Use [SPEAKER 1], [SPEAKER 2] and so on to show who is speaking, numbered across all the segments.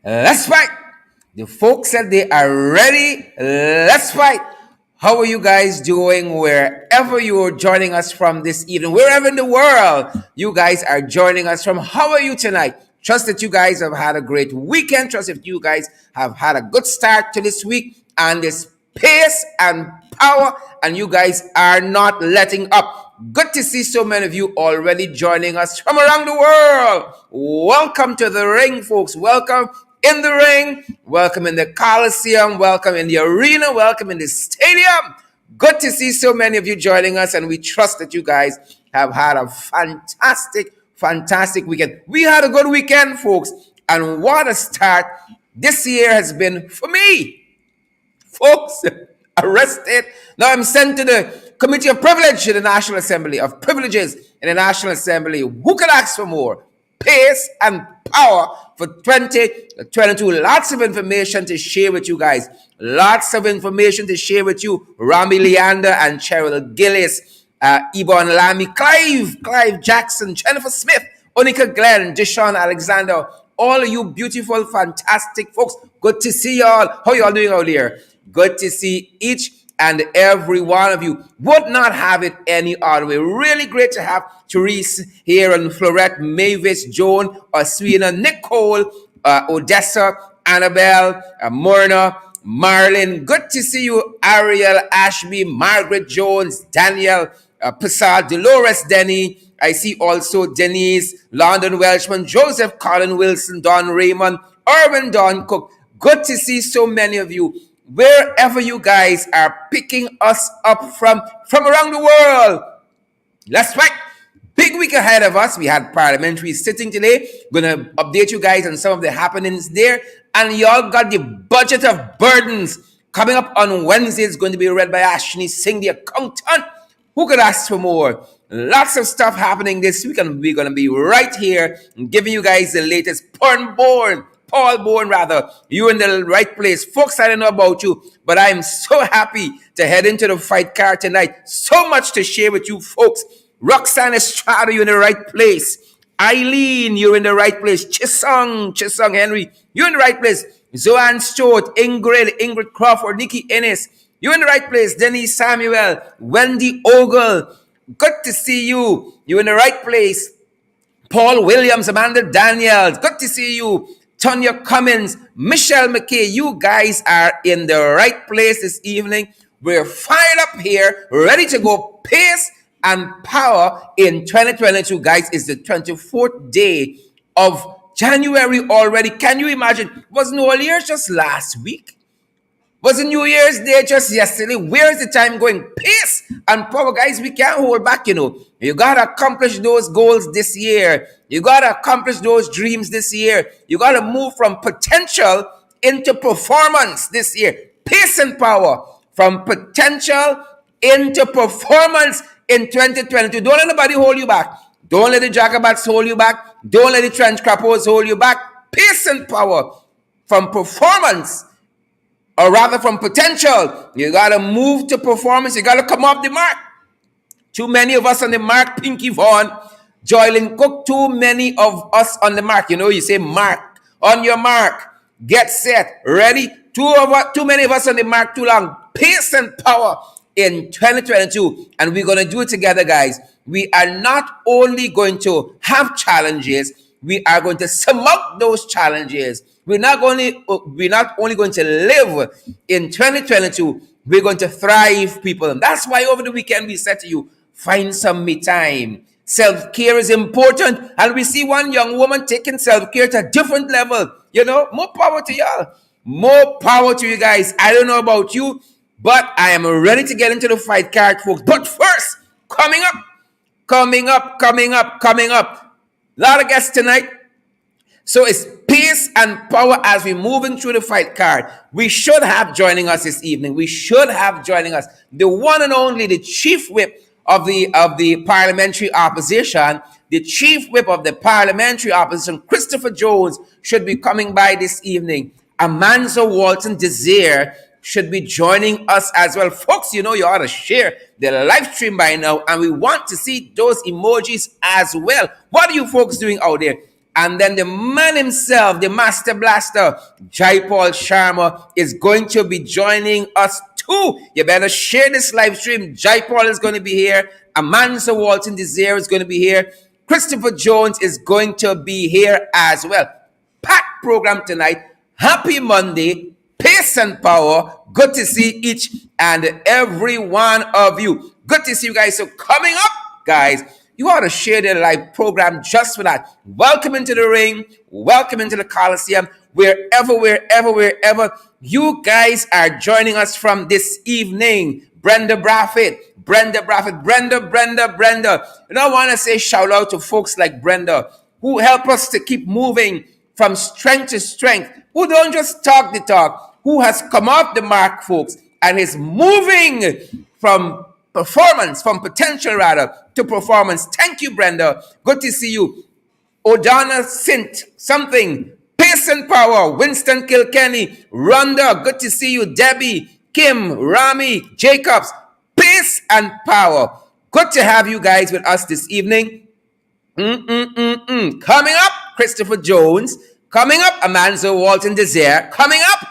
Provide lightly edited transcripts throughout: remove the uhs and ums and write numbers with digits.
[SPEAKER 1] Let's fight. The folks said they are ready. Let's fight. How are you guys doing wherever you are joining us from this evening? Wherever in the world you guys are joining us from, how are you tonight? Trust that you guys have had a great weekend. Trust that you guys have had a good start to this week and this pace and power, and you guys are not letting up. Good to see so many of you already joining us from around the world. Welcome to the ring, folks. Welcome in the ring. Welcome in the Coliseum. Welcome in the arena. Welcome in the stadium. Good to see so many of you joining us, and we trust that you guys have had a fantastic weekend. We had a good weekend, folks, and what a start this year has been for me. Folks, arrested. Now I'm sent to the Committee of Privilege in the National Assembly, of Privileges in the National Assembly. Who could ask for more? Pace and power for 2022. Lots of information to share with you guys. Lots of information to share with you. Rami Leander and Cheryl Gillis, Ebon Lamy, Clive Jackson, Jennifer Smith, Onika Glenn, Deshaun Alexander, all of you beautiful, fantastic folks. Good to see y'all. How y'all doing out there? Good to see each and every one of you. Would not have it any other way. Really great to have Therese here, and Florette, Mavis, Joan, Oswina, Nicole, Odessa, Annabelle, Myrna, Marlin. Good to see you, Ariel, Ashby, Margaret Jones, Daniel, Passad, Dolores, Denny. I see also Denise, London Welshman, Joseph, Colin Wilson, Don Raymond, Irvin, Don Cook. Good to see so many of you wherever you guys are picking us up from around the world. Let's fight. Big week ahead of us. We had parliamentary sitting today. Gonna update you guys on some of the happenings there. And y'all got the budget of burdens coming up on Wednesday. It's going to be read by Ashni Singh, the accountant. Who could ask for more? Lots of stuff happening this week, and we're going to be right here giving you guys the latest. Paul Bourne, rather. You're in the right place. Folks, I don't know about you, but I'm so happy to head into the fight card tonight. So much to share with you folks. Roxanne Estrada, you're in the right place. Eileen, you're in the right place. Chisung Henry, you're in the right place. Zoanne Stewart, Ingrid Crawford, Nikki Ennis, you're in the right place. Denise Samuel, Wendy Ogle, good to see you. You're in the right place. Paul Williams, Amanda Daniels, good to see you. Tonya Cummins, Michelle McKay, you guys are in the right place this evening. We're fired up here, ready to go. Pace and power in 2022, guys. Is the 24th day of January already. Can you imagine? Was New Year's just last week? Was a New Year's Day just yesterday? Where's the time going? Pace and power, guys. We can't hold back, you know. You got to accomplish those goals this year. You got to accomplish those dreams this year. You got to move from potential into performance this year. Pace and power from potential into performance in 2022. Don't let anybody hold you back. Don't let the jacobats hold you back. Don't let the trench crappos hold you back. Pace and power from performance, or rather from potential. You got to move to performance. You got to come off the mark. Too many of us on the mark. Pinky Vaughn, Joylyn Cook, too many of us on the mark. You know, you say mark. On your mark. Get set. Ready? Too many of us on the mark too long. Pace and power in 2022. And we're going to do it together, guys. We are not only going to have challenges, we are going to surmount those challenges. We're not only going to live in 2022, we're going to thrive, people. And that's why over the weekend we said to you, find some me time. Self-care is important. And we see one young woman taking self-care to a different level. You know, more power to y'all. More power to you guys. I don't know about you, but I am ready to get into the fight card, folks. But first, coming up. A lot of guests tonight. So it's pace and power as we're moving through the fight card. We should have joining us this evening. The one and only, the chief whip of the parliamentary opposition, Christopher Jones, should be coming by this evening. Amanza Walton-Desir should be joining us as well. Folks, you know you ought to share the live stream by now, and we want to see those emojis as well. What are you folks doing out there? And then the man himself, the master blaster, Jaipaul Sharma, is going to be joining us too. You better share this live stream. Jaipaul is going to be here. Amanza Walton-Desir is going to be here. Christopher Jones is going to be here as well. Packed program tonight. Happy Monday. Pace and power. Good to see each and every one of you. Good to see you guys. So coming up, guys, you ought to share the live program just for that. Welcome into the ring. Welcome into the Coliseum. Wherever you guys are joining us from this evening. Brenda Braffett. And I want to say shout out to folks like Brenda who help us to keep moving from strength to strength, who don't just talk the talk, who has come off the mark, folks, and is moving from potential rather, to performance. Thank you, Brenda. Good to see you. O'Donna Sint, something. Pace and power. Winston Kilkenny. Rhonda, good to see you. Debbie, Kim, Rami, Jacobs. Pace and power. Good to have you guys with us this evening. Coming up, Christopher Jones. Coming up, Amanza Walton-Desir. Coming up,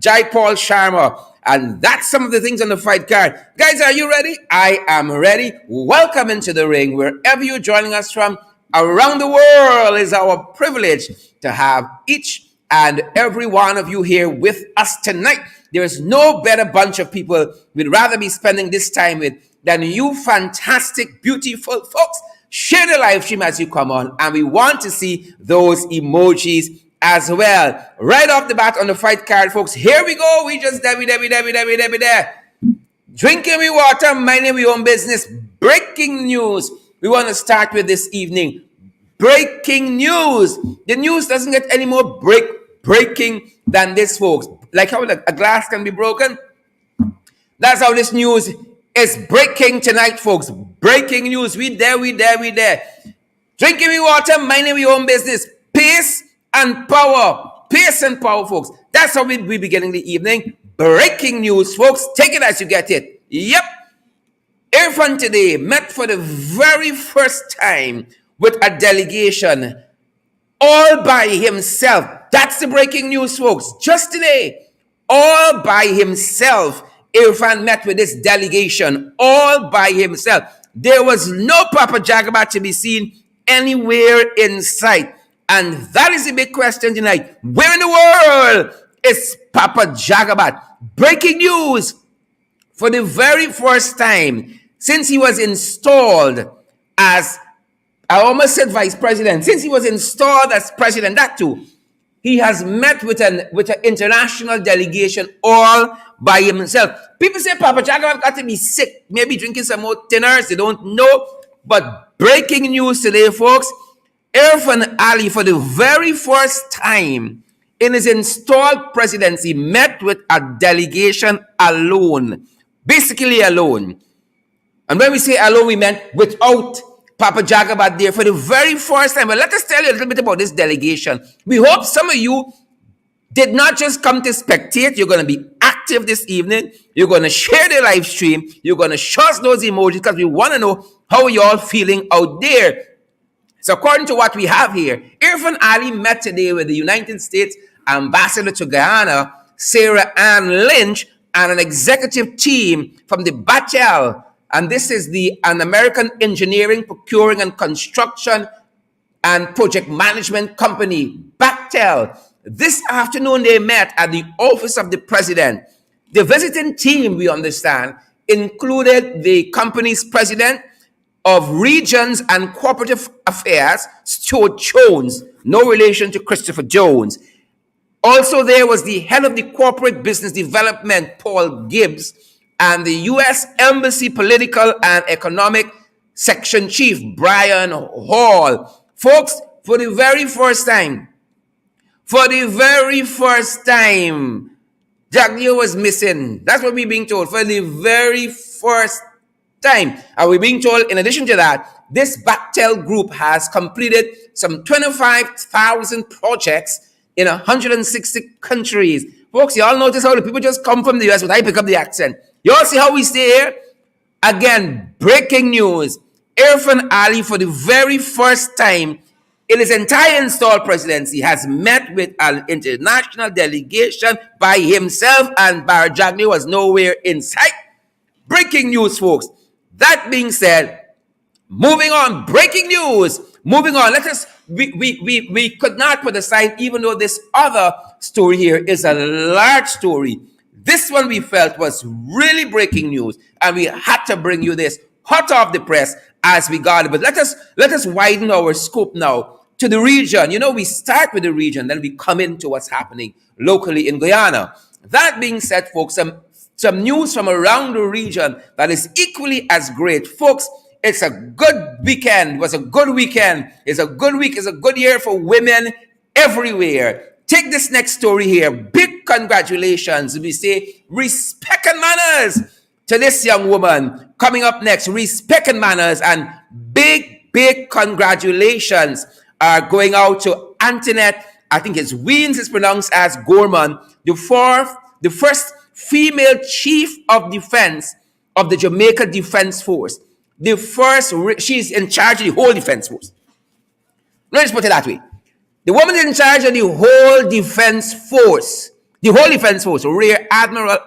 [SPEAKER 1] Jaipaul Sharma. And that's some of the things on the fight card. Guys, are you ready? I am ready. Welcome into the ring. Wherever you're joining us from around the world, is our privilege to have each and every one of you here with us tonight. There is no better bunch of people we'd rather be spending this time with than you fantastic, beautiful folks. Share the live stream as you come on, and we want to see those emojis as well. Right off the bat on the fight card, folks, here we go. We just there. Drinking we water, minding we own business. Breaking news. We want to start with this evening. Breaking news. The news doesn't get any more breaking than this, folks. Like how a glass can be broken. That's how this news is breaking tonight, folks. Breaking news. We there. Drinking we water, minding we own business. Pace and power. Pace and power, folks. That's how we be beginning the evening. Breaking news, folks. Take it as you get it. Yep. Irfan today met for the very first time with a delegation all by himself. That's the breaking news, folks. Just today, all by himself, Irfan met with this delegation all by himself. There was no Papa Jagabat to be seen anywhere in sight. And that is the big question tonight. Where in the world is Papa Jagabat? Breaking news. For the very first time since he was installed as, I almost said vice president, since he was installed as president, that too, he has met with an international delegation all by himself. People say Papa Jagabat got to be sick, maybe drinking some more thinners, they don't know. But breaking news today, folks, Irfan Ali, for the very first time in his installed presidency, met with a delegation alone. Basically alone. And when we say alone, we meant without Papa Jagabat there for the very first time. But let us tell you a little bit about this delegation. We hope some of you did not just come to spectate. You're going to be active this evening. You're going to share the live stream. You're going to show us those emojis because we want to know how you're all feeling out there. So according to what we have here, Irfan Ali met today with the United States Ambassador to Guyana, Sarah Ann Lynch, and an executive team from the Batel. And this is an American engineering, procuring, and construction and project management company, Batel. This afternoon, they met at the office of the president. The visiting team, we understand, included the company's president of Regions and Cooperative Affairs, Stuart Jones, no relation to Christopher Jones. Also, there was the head of the corporate business development, Paul Gibbs, and the U.S. Embassy Political and Economic Section Chief, Brian Hall. Folks, for the very first time, Jack Leo was missing. That's what we're being told. For the very first time. And we're being told, in addition to that, this Batel group has completed some 25,000 projects in 160 countries. Folks, you all notice how the people just come from the U.S., but I pick up the accent. You all see how we stay here? Again, breaking news. Irfan Ali, for the very first time, in his entire installed presidency, has met with an international delegation by himself, and Barajagni was nowhere in sight. Breaking news, folks. That being said, moving on, breaking news. Moving on, let us, we could not put aside, even though this other story here is a large story. This one we felt was really breaking news, and we had to bring you this hot off the press as we got it. But let us widen our scope now to the region. You know, we start with the region, then we come into what's happening locally in Guyana. That being said, folks, some news from around the region that is equally as great. Folks, it's a good weekend. It was a good weekend. It's a good week. It's a good year for women everywhere. Take this next story here. Big congratulations. We say respect and manners to this young woman. Coming up next, respect and manners, and big congratulations are going out to Antoinette. I think it's Weems is pronounced as Gorman, the first female chief of defense of the Jamaica Defense Force. The first, she's in charge of the whole defense force. Let's put it that way. The woman is in charge of the whole defense force. The whole defense force. Rear Admiral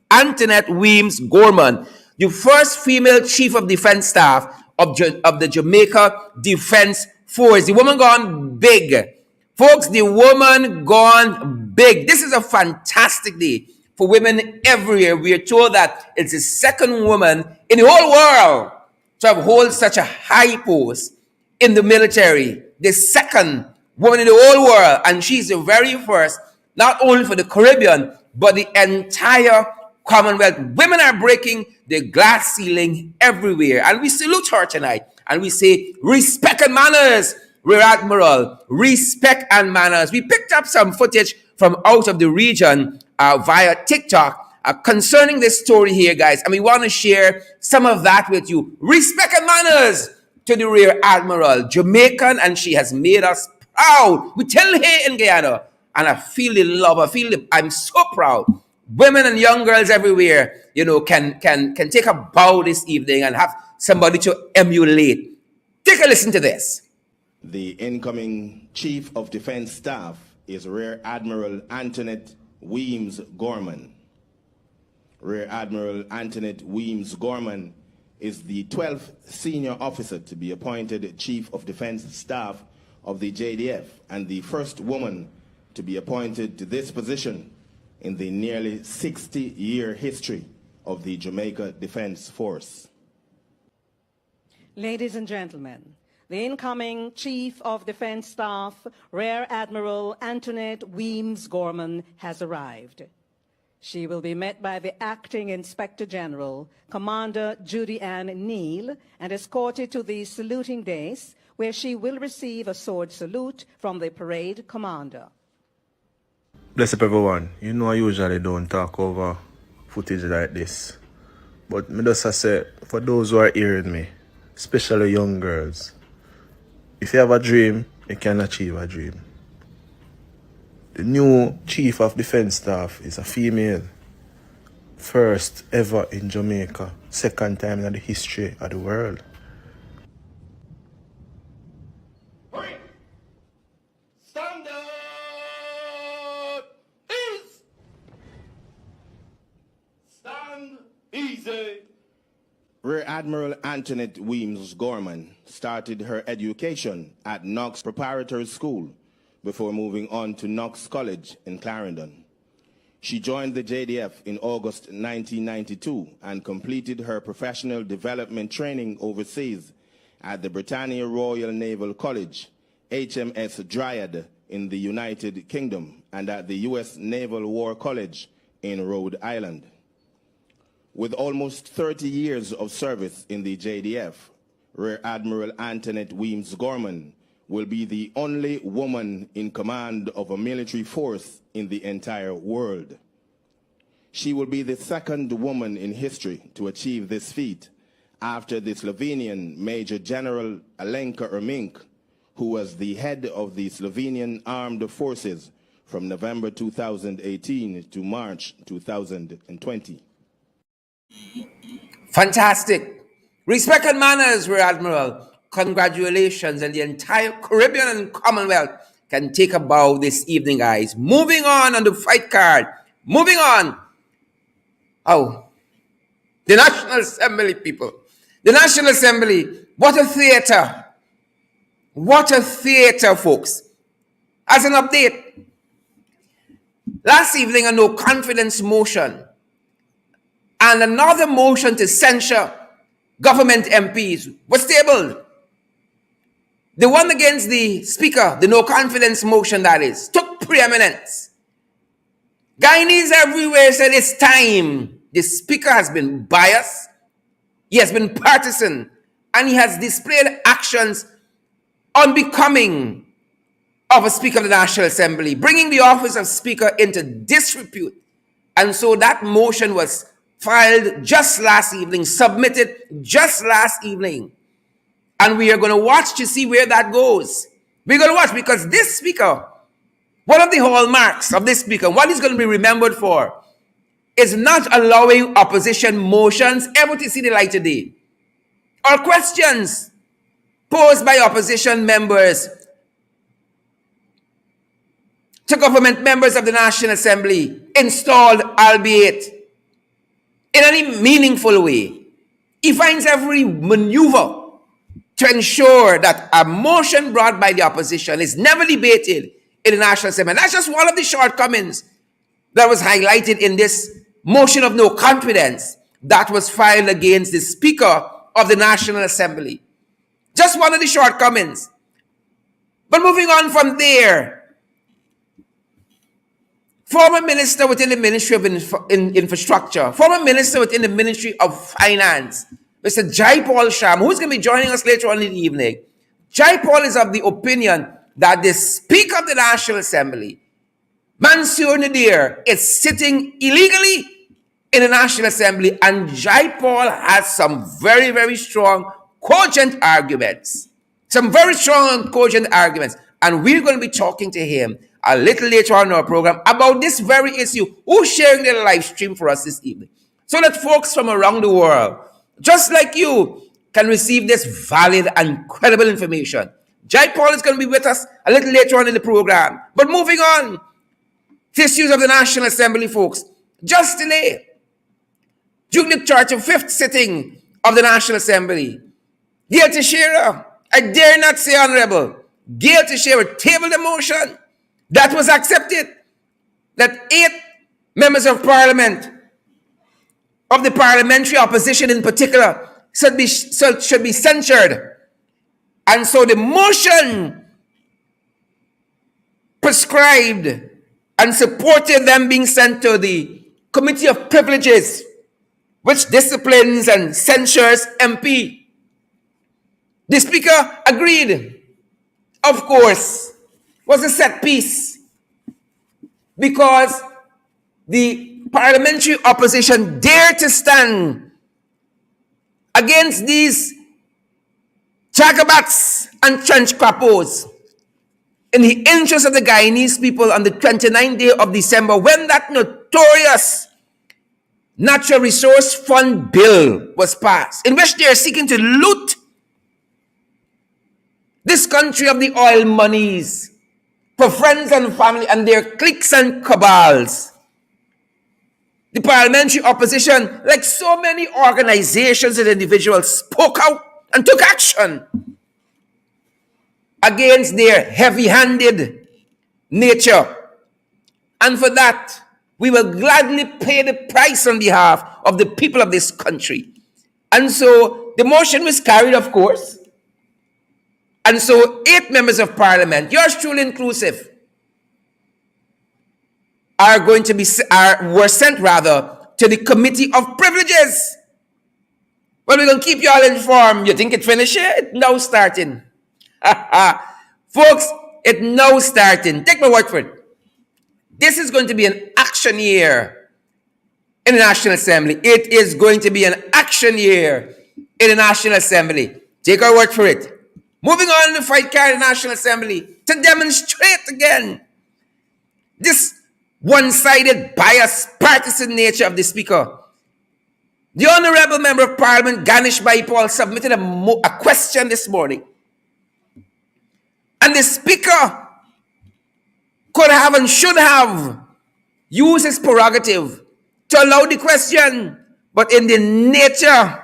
[SPEAKER 1] Antoinette Weems Gorman, the first female chief of defense staff of the Jamaica Defense Force. The woman gone big. Folks, the woman gone big. This is a fantastic day for women everywhere. We are told that it's the second woman in the whole world to have hold such a high post in the military. The second woman in the whole world, and she's the very first, not only for the Caribbean, but the entire Commonwealth. Women are breaking the glass ceiling everywhere, and we salute her tonight, and we say respect and manners, Rear Admiral, respect and manners. We picked up some footage from out of the region via TikTok concerning this story here, guys, and we want to share some of that with you. Respect and manners to the Rear Admiral, Jamaican, and she has made us proud. We tell her in Guyana, and I feel the love. I'm so proud. Women and young girls everywhere, you know, can take a bow this evening and have somebody to emulate. Take a listen to this.
[SPEAKER 2] The incoming Chief of Defense Staff is Rear Admiral Antoinette Weems Gorman. Rear Admiral Antoinette Weems Gorman is the 12th senior officer to be appointed Chief of Defense Staff of the JDF and the first woman to be appointed to this position in the nearly 60-year history of the Jamaica Defense Force.
[SPEAKER 3] Ladies and gentlemen, the incoming Chief of Defense Staff, Rear Admiral Antoinette Weems Gorman, has arrived. She will be met by the Acting Inspector General, Commander Judy Ann Neal, and escorted to the saluting dais, where she will receive a sword salute from the parade commander.
[SPEAKER 4] Bless up everyone. You know I usually don't talk over footage like this. But me just say, for those who are hearing me, especially young girls, if you have a dream, you can achieve a dream. The new Chief of Defense Staff is a female. First ever in Jamaica. Second time in the history of the world.
[SPEAKER 2] Stand up! Ease! Stand easy! Rear Admiral Antoinette Weems Gorman started her education at Knox Preparatory School before moving on to Knox College in Clarendon. She joined the JDF in August 1992 and completed her professional development training overseas at the Britannia Royal Naval College, HMS Dryad in the United Kingdom, and at the U.S. Naval War College in Rhode Island. With almost 30 years of service in the JDF, Rear Admiral Antoinette Weems Gorman will be the only woman in command of a military force in the entire world. She will be the second woman in history to achieve this feat after the Slovenian Major General Alenka Ermink, who was the head of the Slovenian Armed Forces from November 2018 to March 2020.
[SPEAKER 1] Fantastic. Respect and manners, Rear Admiral. congratulations, and the entire Caribbean and Commonwealth can take a bow this evening, guys. Moving on the fight card. Moving on. Oh, the National Assembly, people. The National Assembly. What a theater. What a theater, folks. As an update, last evening a no confidence motion and another motion to censure government MPs was tabled. The one against the speaker, the no confidence motion that is, took preeminence. Guyanese everywhere said it's time. The speaker has been biased, he has been partisan, and he has displayed actions unbecoming of a Speaker of the National Assembly, bringing the office of Speaker into disrepute. And so that motion was filed just last evening, submitted just last evening. And we are going to watch to see where that goes. We're going to watch because this speaker, one of the hallmarks of this speaker, what he's going to be remembered for, is not allowing opposition motions ever to see the light of day, or questions posed by opposition members to government members of the National Assembly, installed, albeit in any meaningful way. He finds every maneuver to ensure that a motion brought by the opposition is never debated in the National Assembly. And that's just one of the shortcomings that was highlighted in this motion of no confidence that was filed against the Speaker of the National Assembly. Just one of the shortcomings. But moving on from there, former minister within the Ministry of Infrastructure, former minister within the Ministry of Finance, Mr. Jaipaul Sharma, who's going to be joining us later on in the evening. Jaipaul is of the opinion that the Speaker of the National Assembly, Amanza Nadir, is sitting illegally in the National Assembly, and Jaipaul has some very, very strong, cogent arguments. Some very strong and cogent arguments. And we're going to be talking to him a little later on in our program about this very issue. Who's sharing their live stream for us this evening? So that folks from around the world, just like you, can receive this valid and credible information. Jaipaul is going to be with us a little later on in the program. But moving on, to issues of the National Assembly, folks. Just today, during the 35th sitting of the National Assembly, Gail Teixeira, I dare not say honorable, Gail Teixeira tabled a motion that was accepted, that 8 members of parliament, of the parliamentary opposition in particular, should be censured. And so the motion prescribed and supported them being sent to the Committee of Privileges, which disciplines and censures MP. The Speaker agreed. Of course, was a set piece because the parliamentary opposition dared to stand against these jagabats and trench crappos in the interest of the Guyanese people on the 29th day of December, when that notorious Natural Resource Fund bill was passed, in which they are seeking to loot this country of the oil monies for friends and family and their cliques and cabals. The parliamentary opposition, like so many organizations and individuals, spoke out and took action against their heavy-handed nature. And for that, we will gladly pay the price on behalf of the people of this country. And so the motion was carried, of course. And so 8 members of parliament, yours truly inclusive, were sent to the Committee of Privileges. Well, we're going to keep you all informed. You think it finished? It now starting. Folks, it now starting. Take my word for it. This is going to be an action year in the National Assembly. It is going to be an action year in the National Assembly. Take our word for it. Moving on to fight card in the National Assembly to demonstrate again this one-sided, biased, partisan nature of the Speaker. The Honorable Member of Parliament, Jaipaul, submitted a question this morning. And the Speaker could have and should have used his prerogative to allow the question. But in the nature,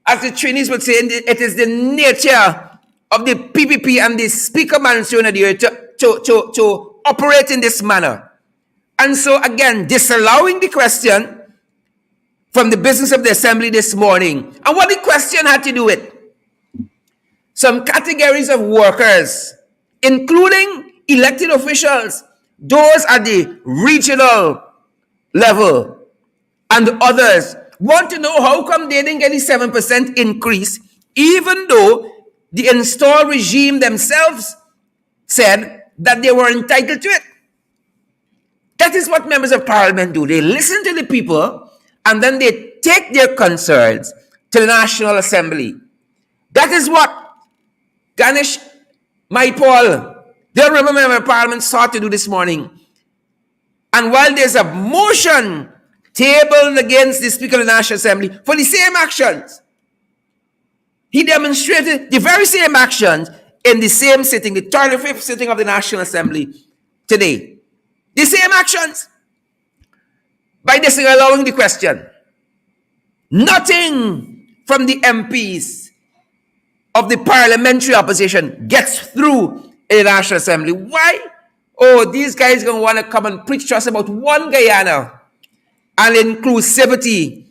[SPEAKER 1] as the Trainees would say, it is the nature of the PPP and the Speaker Amanza Walton-Desir to operate in this manner. And so again, disallowing the question from the business of the Assembly this morning. And what the question had to do with some categories of workers, including elected officials, those at the regional level, and others, want to know how come they didn't get the 7% increase, even though the installed regime themselves said that they were entitled to it. That is what members of Parliament do. They listen to the people and then they take their concerns to the National Assembly. That is what Jaipaul, the Honorable Member of Parliament, sought to do this morning. And while there's a motion tabled against the Speaker of the National Assembly for the same actions, he demonstrated the very same actions in the same sitting, the 35th sitting of the National Assembly today. The same actions. By disallowing the question. Nothing from the MPs of the parliamentary opposition gets through in the National Assembly. Why? Oh, these guys are going to want to come and preach to us about one Guyana and inclusivity.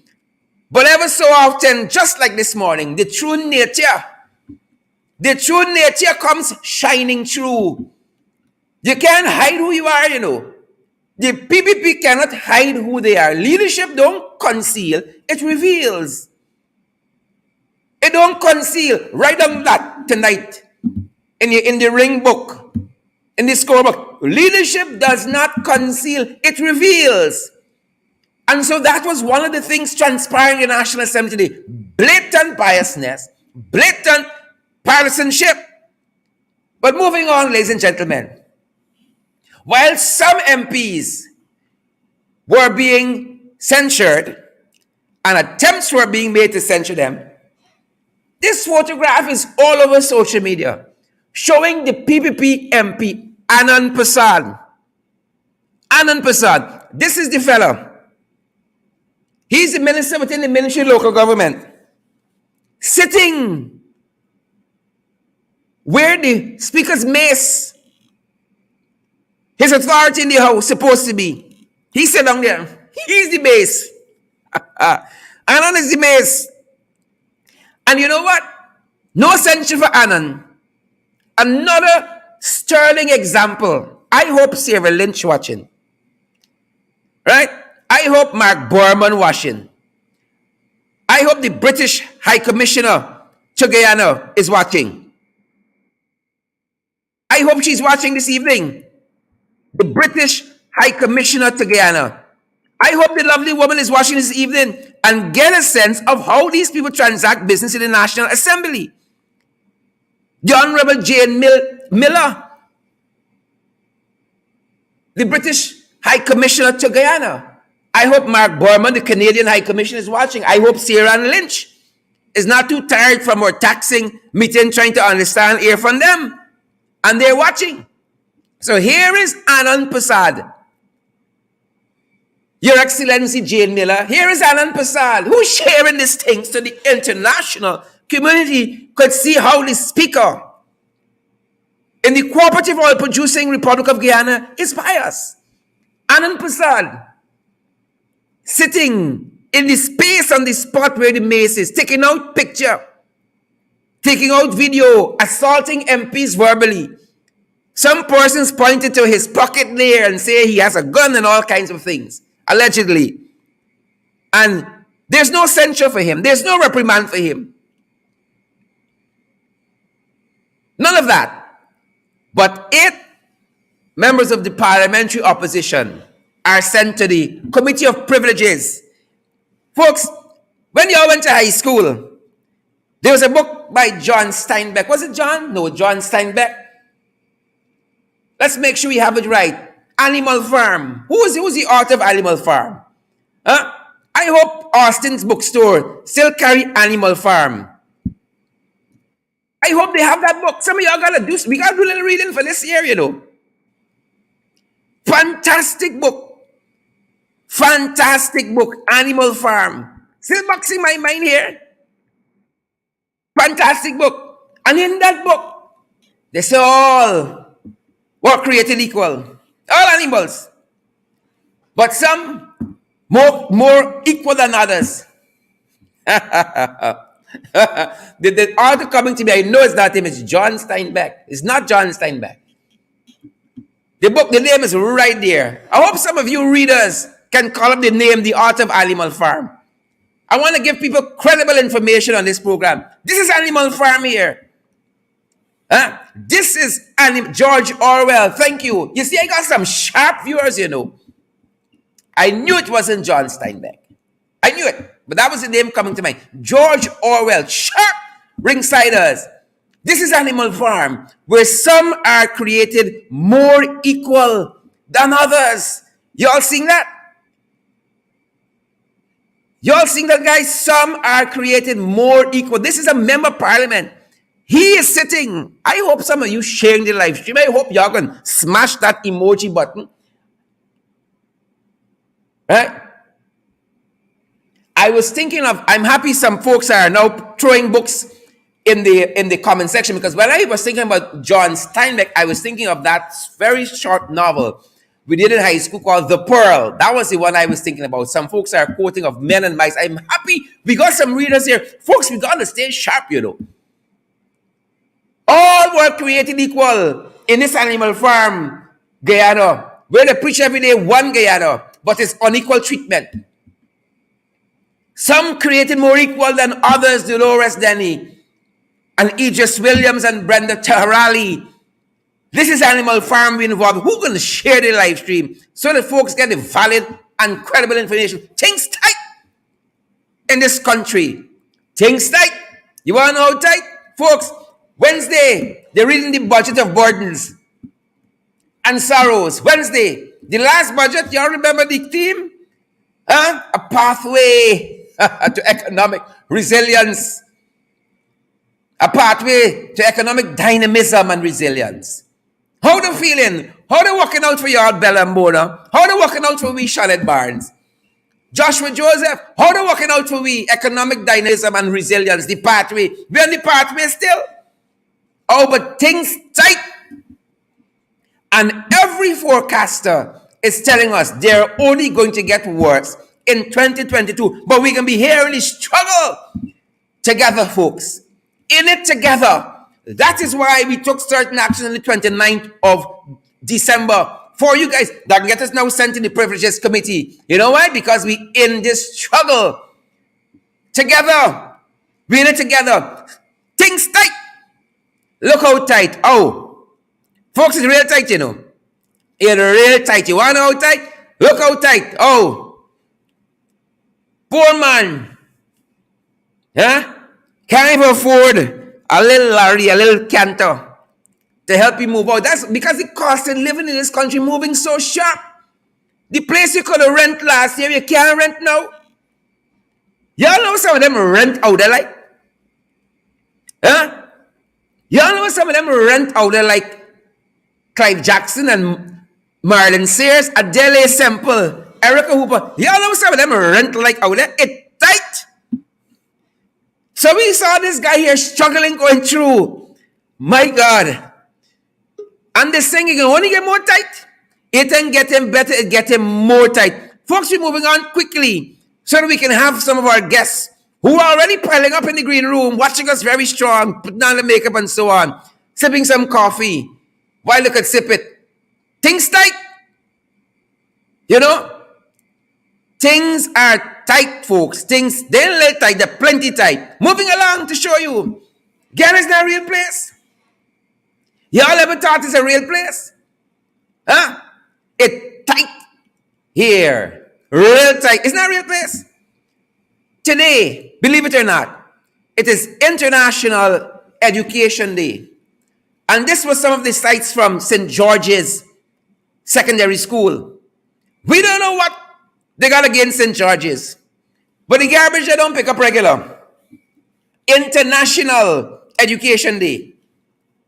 [SPEAKER 1] But ever so often, just like this morning, the true nature comes shining through. You can't hide who you are, you know. The PPP cannot hide who they are. Leadership don't conceal, it reveals. It don't conceal. Write down that tonight in the ring book, in the scorebook. Leadership does not conceal, it reveals. And so that was one of the things transpiring in the National Assembly today. Blatant biasness, blatant partisanship. But moving on, ladies and gentlemen, while some MPs were being censured and attempts were being made to censure them, this photograph is all over social media showing the PPP MP, Anand Prasad. Anand Prasad, this is the fellow. He's the minister within the Ministry of Local Government, sitting where the Speaker's mace, his authority in the House, supposed to be. He sat down there. He's the mace. Anand is the mace. And you know what? No censure for Anand. Another sterling example. I hope Sarah Lynch watching. Right? I hope Mark Borman watching. I hope the British High Commissioner to Guyana is watching. I hope she's watching this evening. The British High Commissioner to Guyana. I hope the lovely woman is watching this evening and get a sense of how these people transact business in the National Assembly. The Honorable Jane Miller, the British High Commissioner to Guyana. I hope Mark Borman, the Canadian High Commissioner, is watching. I hope Sarah Lynch is not too tired from our taxing meeting trying to understand, hear from them. And they're watching. So here is Anand Prasad. Your Excellency Jane Miller, here is Anand Prasad, who's sharing these things so the international community could see how the Speaker in the Cooperative Oil Producing Republic of Guyana is biased. Anand Prasad, sitting in the space on the spot where the mace is, taking out picture, taking out video, assaulting MPs verbally. Some persons pointed to his pocket there and say he has a gun and all kinds of things, allegedly. And there's no censure for him. There's no reprimand for him. None of that. But 8 members of the parliamentary opposition are sent to the Committee of Privileges. Folks, when you all went to high school, there was a book by John Steinbeck. Was it John? No, John Steinbeck. Let's make sure we have it right. Animal Farm. Who's the author of Animal Farm? I I hope Austin's bookstore still carry Animal Farm. I hope they have that book. Some of y'all we gotta do a little reading for this year, you know. Fantastic book. Fantastic book. Animal Farm. Still boxing my mind here. Fantastic book. And in that book, they say all were created equal. All animals. But some more equal than others. The author coming to me, I know it's not him, it's John Steinbeck. It's not John Steinbeck. The book, the name is right there. I hope some of you readers can call up the name, the author of Animal Farm. I want to give people credible information on this program. This is Animal Farm here. This is George Orwell. Thank you. You see, I got some sharp viewers, you know. I knew it wasn't John Steinbeck. I knew it. But that was the name coming to mind. George Orwell. Sharp ringsiders. This is Animal Farm, where some are created more equal than others. Y'all seeing that? Y'all seeing that, guys? Some are created more equal. This is a member of parliament. He is sitting. I hope some of you sharing the live stream. I hope y'all can smash that emoji button. Right? I was thinking of, I'm happy some folks are now throwing books in the comment section, because when I was thinking about John Steinbeck, I was thinking of that very short novel we did in high school called The Pearl. That was the one I was thinking about. Some folks are quoting of men and mice. I'm happy we got some readers here. Folks, we got to stay sharp, you know. All were created equal in this Animal Farm, Guyana, where they preach every day one Guyana, but it's unequal treatment. Some created more equal than others, Dolores Denny, and Aegis Williams and Brenda Taharali. This is Animal Farm involved. Who can share the live stream so that folks get the valid and credible information? Things tight in this country. Things tight. You want to know how tight? Folks, Wednesday, they're reading the budget of burdens and sorrows. Wednesday, the last budget, y'all remember the theme? A pathway to economic resilience. A pathway to economic dynamism and resilience. How they feeling? How they working out for y'all, Bella and Mona? How they working out for we, Charlotte Barnes? Joshua Joseph, how they working out for we, economic dynamism and resilience, the pathway? We on the pathway still? Oh, but things tight. And every forecaster is telling us they're only going to get worse in 2022. But we can be here in the struggle together, folks. In it together. That is why we took certain action on the 29th of December for you guys. That can get us now sent in the Privileges Committee. You know why? Because we in this struggle together. We in it together. Things tight. Look how tight. Oh, folks, it's real tight, you know. It's real tight. You want to know how tight? Look how tight. Oh, poor man. Huh? Can't even afford a little lorry, a little canter to help you move out. That's because the cost of living in this country moving so sharp. The place you could have rent last year, you can't rent now. Y'all know some of them rent out there like? Huh? Y'all know some of them rent out there like Clive Jackson and Marlon Sears, Adele Semple, Erica Hooper. Y'all know some of them rent like out there. It's tight. So we saw this guy here struggling, going through. My God. And this thing, you can only get more tight. It can get him better, it get him more tight. Folks, we're moving on quickly so that we can have some of our guests who are already piling up in the green room, watching us very strong, putting on the makeup and so on, sipping some coffee while they could sip it. Things tight. You know? Things are tight, folks. Things, they're a little tight, they're plenty tight. Moving along to show you. Ghana's not a real place. Y'all ever thought it's a real place? Huh? It's tight here. Real tight. It's not a real place. Today, believe it or not, it is International Education Day. And this was some of the sites from St. George's Secondary School. We don't know what they got against St. George's. But the garbage they don't pick up regular. International Education Day.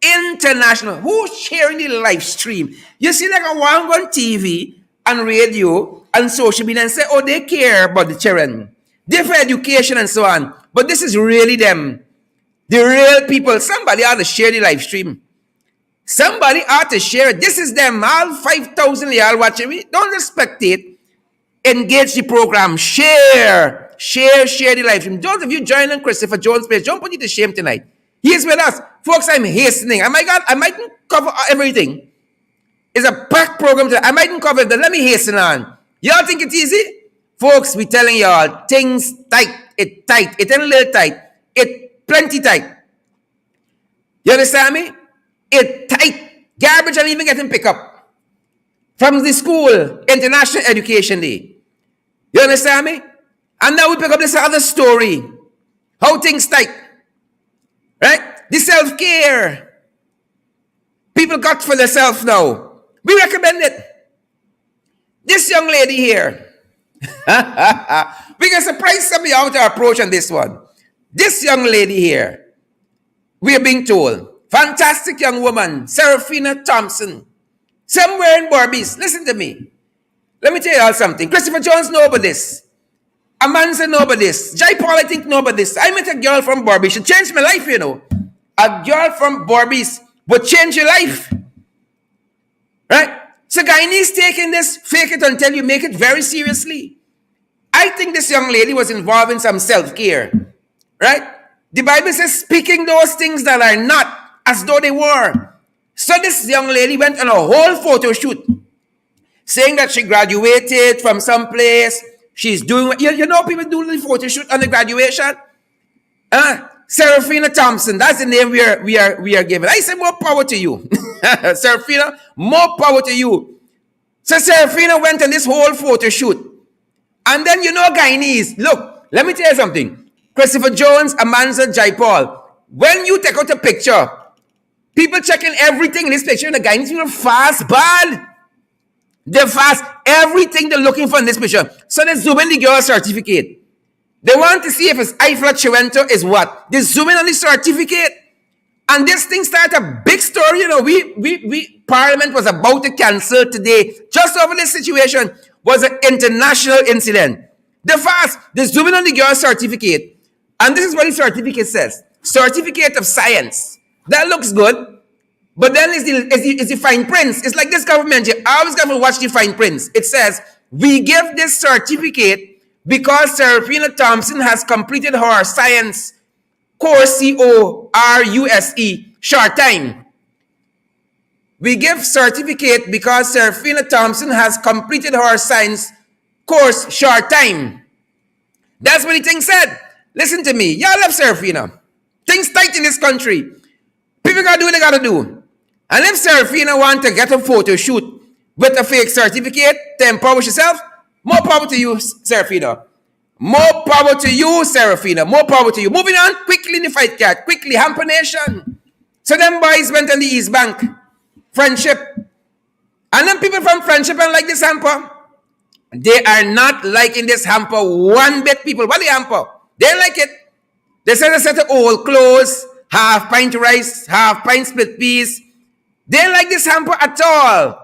[SPEAKER 1] International. Who's sharing the live stream? You see like a one on TV and radio and social media and say, oh, they care about the children. They're for education and so on. But this is really them. The real people. Somebody ought to share the live stream. Somebody ought to share it. This is them. All 5,000 y'all watching me. Don't respect it. Engage the program. Share the live stream. Those of you join on Christopher Jones' page, don't put you to shame tonight. He is with us. Folks, I'm hastening. I mightn't cover everything. It's a packed program today. I mightn't cover it, but let me hasten on. Y'all think it's easy? Folks, we telling y'all, things tight. It tight. It ain't a little tight. It plenty tight. You understand me? It tight. Garbage and even getting pick up. From the school, International Education Day. You understand me? And now we pick up this other story. How things tight. Right? The self-care. People got for themselves now. We recommend it. This young lady here. We can surprise some of you with our approach on this one. This young lady here. We are being told. Fantastic young woman. Serafina Thompson. Somewhere in Barbies. Listen to me. Let me tell you all something. Christopher Jones know about this. Amanza know about this. Jaipaul, I think, know about this. I met a girl from Barbies. She changed my life, you know. A girl from Barbies would change your life. Right? So Guyanese taking this, fake it until you make it very seriously. I think this young lady was involved in some self-care. Right? The Bible says speaking those things that are not as though they were. So this young lady went on a whole photo shoot saying that she graduated from some place. She's doing, you know, people do the photo shoot on the graduation. Serafina Thompson, that's the name we are given. I say more power to you. Serafina, more power to you. So Serafina went on this whole photo shoot. And then, you know, Guyanese, look, let me tell you something. Christopher Jones, Amanza, Jaipaul, when you take out a picture, people checking everything in this picture. The Guyanese people fast, bad. They fast everything they're looking for in this picture. So they zoom in the girl's certificate. They want to see if it's Ifla Chiwento is what. They zoom in on the certificate. And this thing started a big story. You know, Parliament was about to cancel today. Just over this situation was an international incident. They fast. They zoom in on the girl's certificate. And this is what the certificate says. Certificate of Science. That looks good. But then it's the fine print. It's like this government. You always got to watch the fine print. It says, we give this certificate because Serafina Thompson has completed her science course, CORUSE, short time. We give certificate because Serafina Thompson has completed her science course, short time. That's what the thing said. Listen to me. Y'all love Serafina. Things tight in this country. People got to do what they got to do. And if Serafina want to get a photo shoot with a fake certificate to empower herself, more power to you, Serafina. More power to you, Serafina. More power to you. Moving on, quickly in the fight card. Quickly, Hamper Nation. So them boys went on the East Bank. Friendship. And then people from Friendship and like this hamper. They are not liking this hamper one bit, people. What the hamper? They like it. They said a set of old clothes, half pint rice, half pint split peas. They ain't like this hamper at all.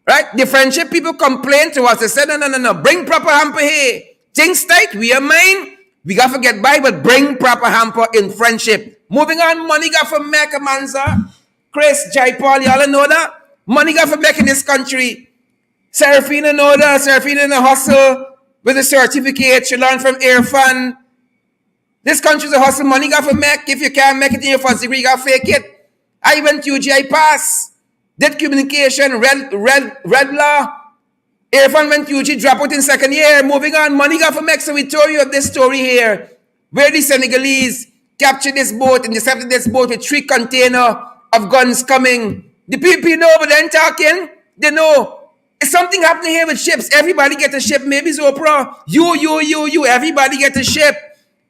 [SPEAKER 1] Right? The Friendship people complain to us. They said, no. Bring proper hamper here. Things tight. We are mine. We got to get by, but bring proper hamper in Friendship. Moving on, money got for make Amanza. Chris, Jaipaul, y'all know that? Money got for make in this country. Serafina know that. Serafina in a hustle with a certificate. She learned from Irfan. This country's a hustle. Money got for make. If you can't make it in your first degree, you got to fake it. I went to UGI pass. Did communication, red law. Irfan went to UG, drop out in second year. Moving on, money got for make. So we told you of this story here. Where the Senegalese captured this boat, intercepted this boat with 3 containers of guns coming. The people know, but they're talking. They know. It's something happening here with ships. Everybody get a ship. Maybe Zopra. You. Everybody get a ship.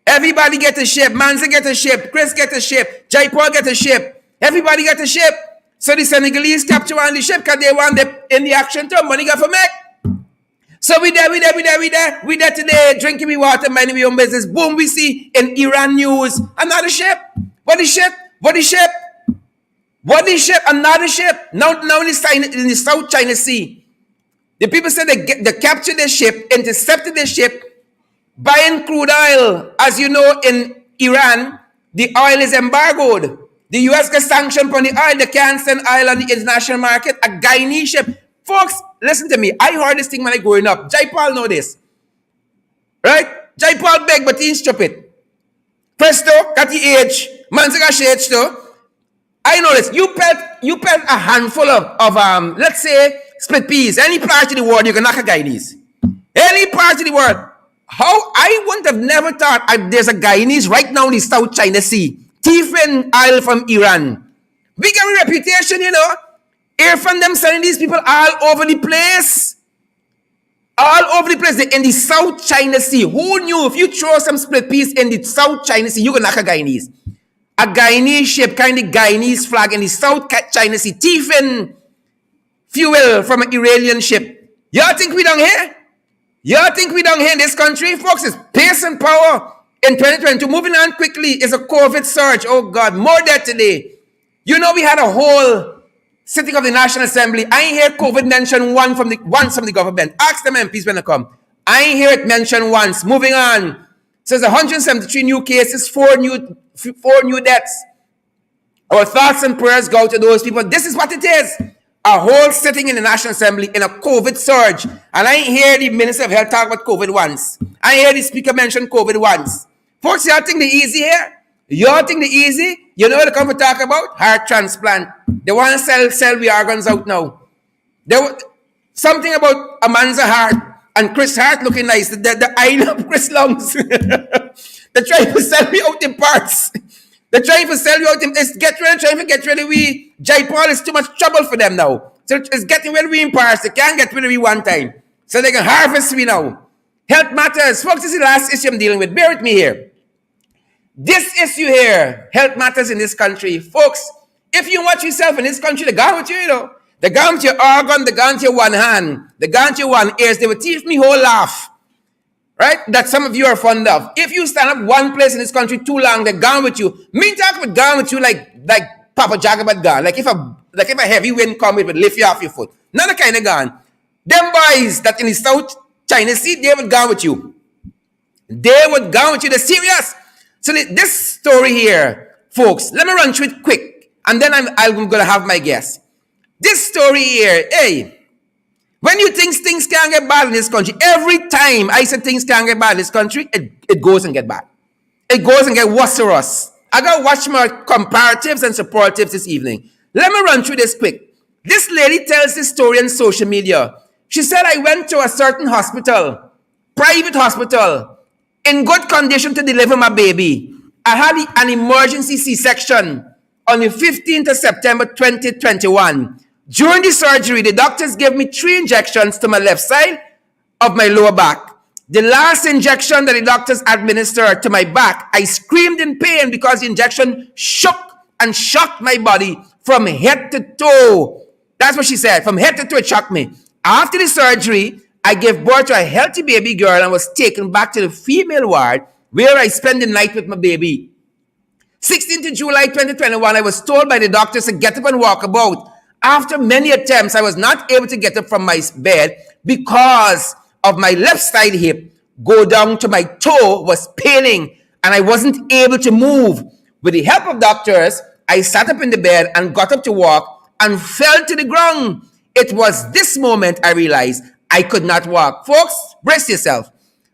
[SPEAKER 1] Everybody get a ship. Manza get a ship. Chris get a ship. Jaipaul get a ship. Everybody got a ship. So the Senegalese capture on the ship because they want them in the action too. Money got for make. So we there today, drinking we water, minding we own business. Boom, we see in Iran news, another ship. What is ship? What is ship? What is ship? Another ship. Now in the South China Sea. The people said they captured the ship, intercepted the ship, buying crude oil. As you know, in Iran, the oil is embargoed. The US got sanctioned on the oil. They can't send oil on the international market. A Guyanese ship. Folks, listen to me. I heard this thing when I growing up. Jaipaul know this. Right? Jaipaul beg, but he ain't stupid. Presto, got the age. Man's got shades too. I know this. You pelt a handful of let's say, split peas. Any part of the world, you can knock a Guyanese. Any part of the world. How I wouldn't have never thought there's a Guyanese right now in the South China Sea. Thieving oil from Iran. We get a reputation, you know. Hear from them sending these people all over the place. All over the place. They're in the South China Sea. Who knew if you throw some split peas in the South China Sea, you can knock a Guyanese. A Guyanese ship carrying the Guyanese flag in the South China Sea. Thieving fuel from an Iranian ship. Y'all think we down here? Y'all think we down here in this country? Folks, it's pace and power. In 2022, moving on quickly, is a COVID surge. Oh God, more death today. You know we had a whole sitting of the National Assembly. I ain't hear COVID mentioned once from the government. Ask them MPs when they come. I ain't hear it mentioned once. Moving on. Says 173 new cases, 4 new deaths. Our thoughts and prayers go to those people. This is what it is. A whole sitting in the National Assembly in a COVID surge. And I ain't hear the Minister of Health talk about COVID once. I ain't hear the Speaker mention COVID once. Folks, y'all think the easy here? Y'all think the easy? You know what they come to talk about? Heart transplant. They want to sell the organs out now. Something about Amanza Heart and Chris Hart looking nice. The eye of Chris lungs. They're trying to sell me out the parts. They're trying to sell you out. It's trying to get rid of we. Jaipaul is too much trouble for them now. So it's getting rid of we in parts. They can't get rid of we one time. So they can harvest me now. Health matters. Folks, this is the last issue I'm dealing with. Bear with me here. This issue here, health matters in this country. Folks, if you watch yourself in this country, they gone with you, you know. They gone with your organ, they gone with your one hand, they gone with your one ears. They will teach me whole laugh. Right? That some of you are fond of. If you stand up one place in this country too long, they're gone with you. Me talk about gone with you like Papa Jagabat gone. Like if a heavy wind come, it would lift you off your foot. Not the kind of gone. Them boys that in the South China Sea, they would gone with you. They would gone with you. They're serious. So this story here, folks, let me run through it quick. And then I'm going to have my guess. This story here, hey, when you think things can't get bad in this country, every time I say things can't get bad in this country, it goes and get bad. It goes and get worse for us. I got to watch my comparatives and superlatives this evening. Let me run through this quick. This lady tells this story on social media. She said, I went to a certain hospital, private hospital, in good condition to deliver my baby. I had an emergency C-section on the 15th of September 2021. During the surgery, the doctors gave me 3 injections to my left side of my lower back. The last injection that the doctors administered to my back, I screamed in pain because the injection shook and shocked my body from head to toe. That's what she said. From head to toe, it shocked me. After the surgery, I gave birth to a healthy baby girl and was taken back to the female ward where I spent the night with my baby. 16th of July 2021, I was told by the doctors to get up and walk about. After many attempts, I was not able to get up from my bed because of my left side hip go down to my toe was paining and I wasn't able to move. With the help of doctors, I sat up in the bed and got up to walk and fell to the ground. It was this moment I realized I could not walk. Folks, brace yourself.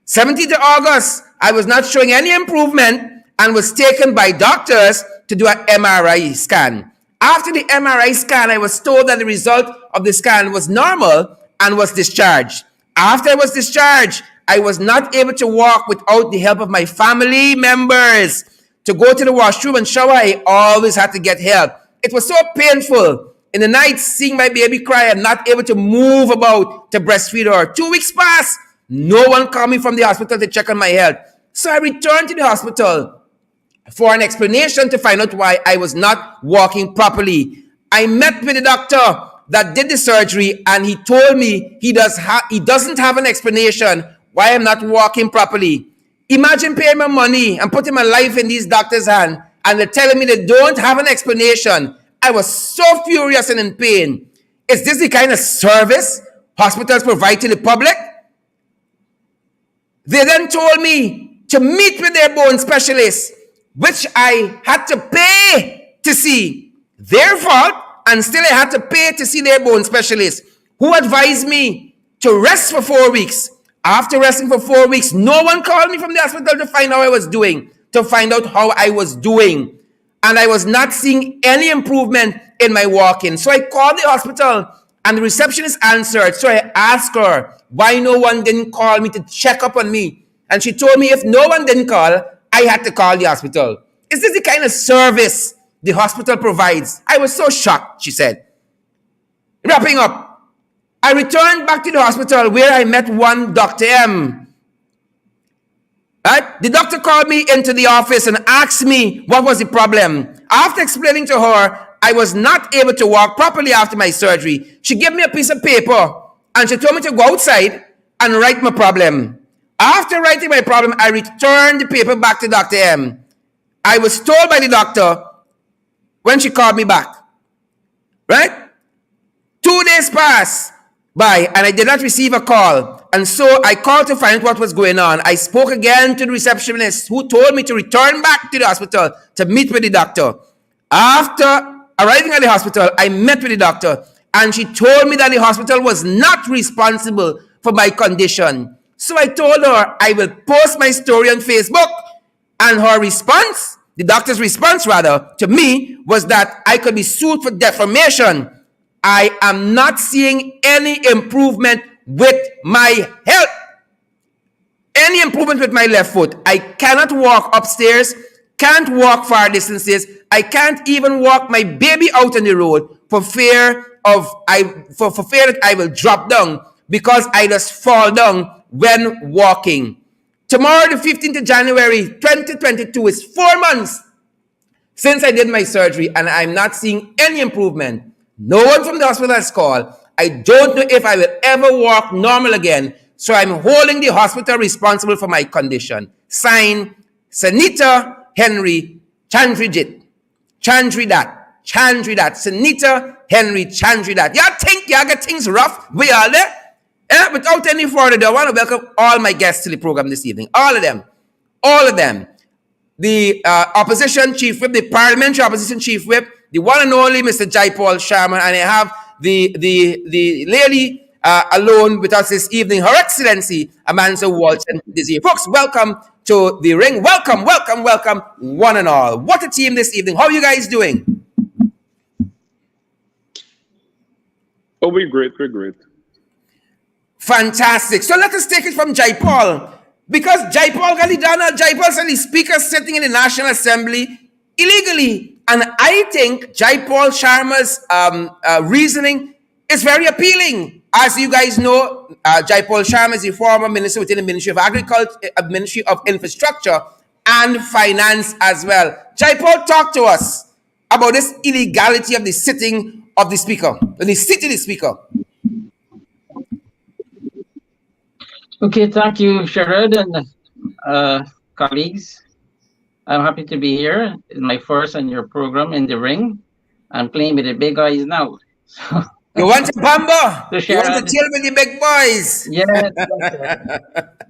[SPEAKER 1] 17th of August, I was not showing any improvement and was taken by doctors to do an MRI scan. After the MRI scan, I was told that the result of the scan was normal and was discharged. After I was discharged, I was not able to walk without the help of my family members. To go to the washroom and shower, I always had to get help. It was so painful. In the night, seeing my baby cry and not able to move about to breastfeed her. 2 weeks passed. No one called me from the hospital to check on my health. So I returned to the hospital for an explanation to find out why I was not walking properly. I met with the doctor that did the surgery, and he told me he doesn't have an explanation why I'm not walking properly. Imagine paying my money and putting my life in these doctors' hands, and they're telling me they don't have an explanation. I was so furious and in pain. Is this the kind of service hospitals provide to the public? They then told me to meet with their bone specialist, which I had to pay to see. Their fault, and still I had to pay to see their bone specialist, who advised me to rest for 4 weeks. After resting for 4 weeks, no one called me from the hospital to find out how I was doing, to find out how I was doing. And I was not seeing any improvement in my walking. So I called the hospital, and the receptionist answered. So I asked her why no one didn't call me to check up on me. And she told me if no one didn't call, I had to call the hospital. Is this the kind of service the hospital provides? I was so shocked, she said. Wrapping up, I returned back to the hospital where I met one Dr. M. Right? The doctor called me into the office and asked me what was the problem. After explaining to her I was not able to walk properly after my surgery, she gave me a piece of paper and she told me to go outside and write my problem. After writing my problem, I returned the paper back to Dr. M. I was told by the doctor when she called me back, right? 2 days passed by and I did not receive a call. And so I called to find out what was going on. I spoke again to the receptionist, who told me to return back to the hospital to meet with the doctor. After arriving at the hospital, I met with the doctor, and she told me that the hospital was not responsible for my condition. So I told her I will post my story on Facebook, and her response, the doctor's response rather, to me was that I could be sued for defamation. I am not seeing any improvement with my health. Any improvement with my left foot. I cannot walk upstairs, can't walk far distances. I can't even walk my baby out on the road for fear that I will drop down, because I just fall down when walking. Tomorrow, the 15th of January, 2022, is 4 months since I did my surgery, and I'm not seeing any improvement. No one from the hospital has called. I don't know if I will ever walk normal again, so I'm holding the hospital responsible for my condition. Signed, Sanita Henry Chandrijit. Chandridat. Sanita Henry Chandridat. Y'all think y'all get things rough? We are there? Without any further ado, I want to welcome all my guests to the program this evening. All of them. The opposition chief whip, the parliamentary opposition chief whip, the one and only Mr. Jaipaul Sharma, and I have the lady alone with us this evening, Her Excellency Amanza Walton-Desir. Folks, welcome to the ring. Welcome, one and all. What a team this evening. How are you guys doing?
[SPEAKER 5] Oh, we're great.
[SPEAKER 1] Fantastic. So let us take it from Jaipaul. Because Jaipaul said the speaker sitting in the National Assembly illegally. And I think Jaipaul Sharma's reasoning is very appealing. As you guys know, Jaipaul Sharma is the former minister within the Ministry of Agriculture, Ministry of Infrastructure and Finance as well. Jaipaul, talk to us about this illegality of the sitting of the speaker, the seat of the speaker.
[SPEAKER 6] Okay, thank you, Sherrod and colleagues. I'm happy to be here. It's my first on your program in the ring. I'm playing with the big guys now. So,
[SPEAKER 1] you want to bamba?
[SPEAKER 6] So
[SPEAKER 1] you want to chill with the big boys?
[SPEAKER 6] Yes.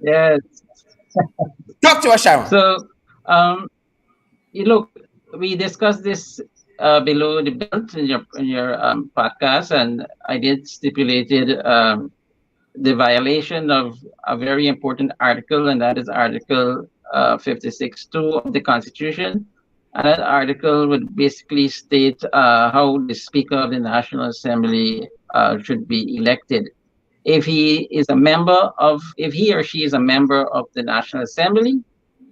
[SPEAKER 6] Yes.
[SPEAKER 1] Talk to us, Sharon.
[SPEAKER 6] So, look, we discussed this below the belt in your podcast, and I did stipulated the violation of a very important article, and that is Article 56.2 of the Constitution. And that article would basically state how the Speaker of the National Assembly should be elected. If he or she is a member of the National Assembly,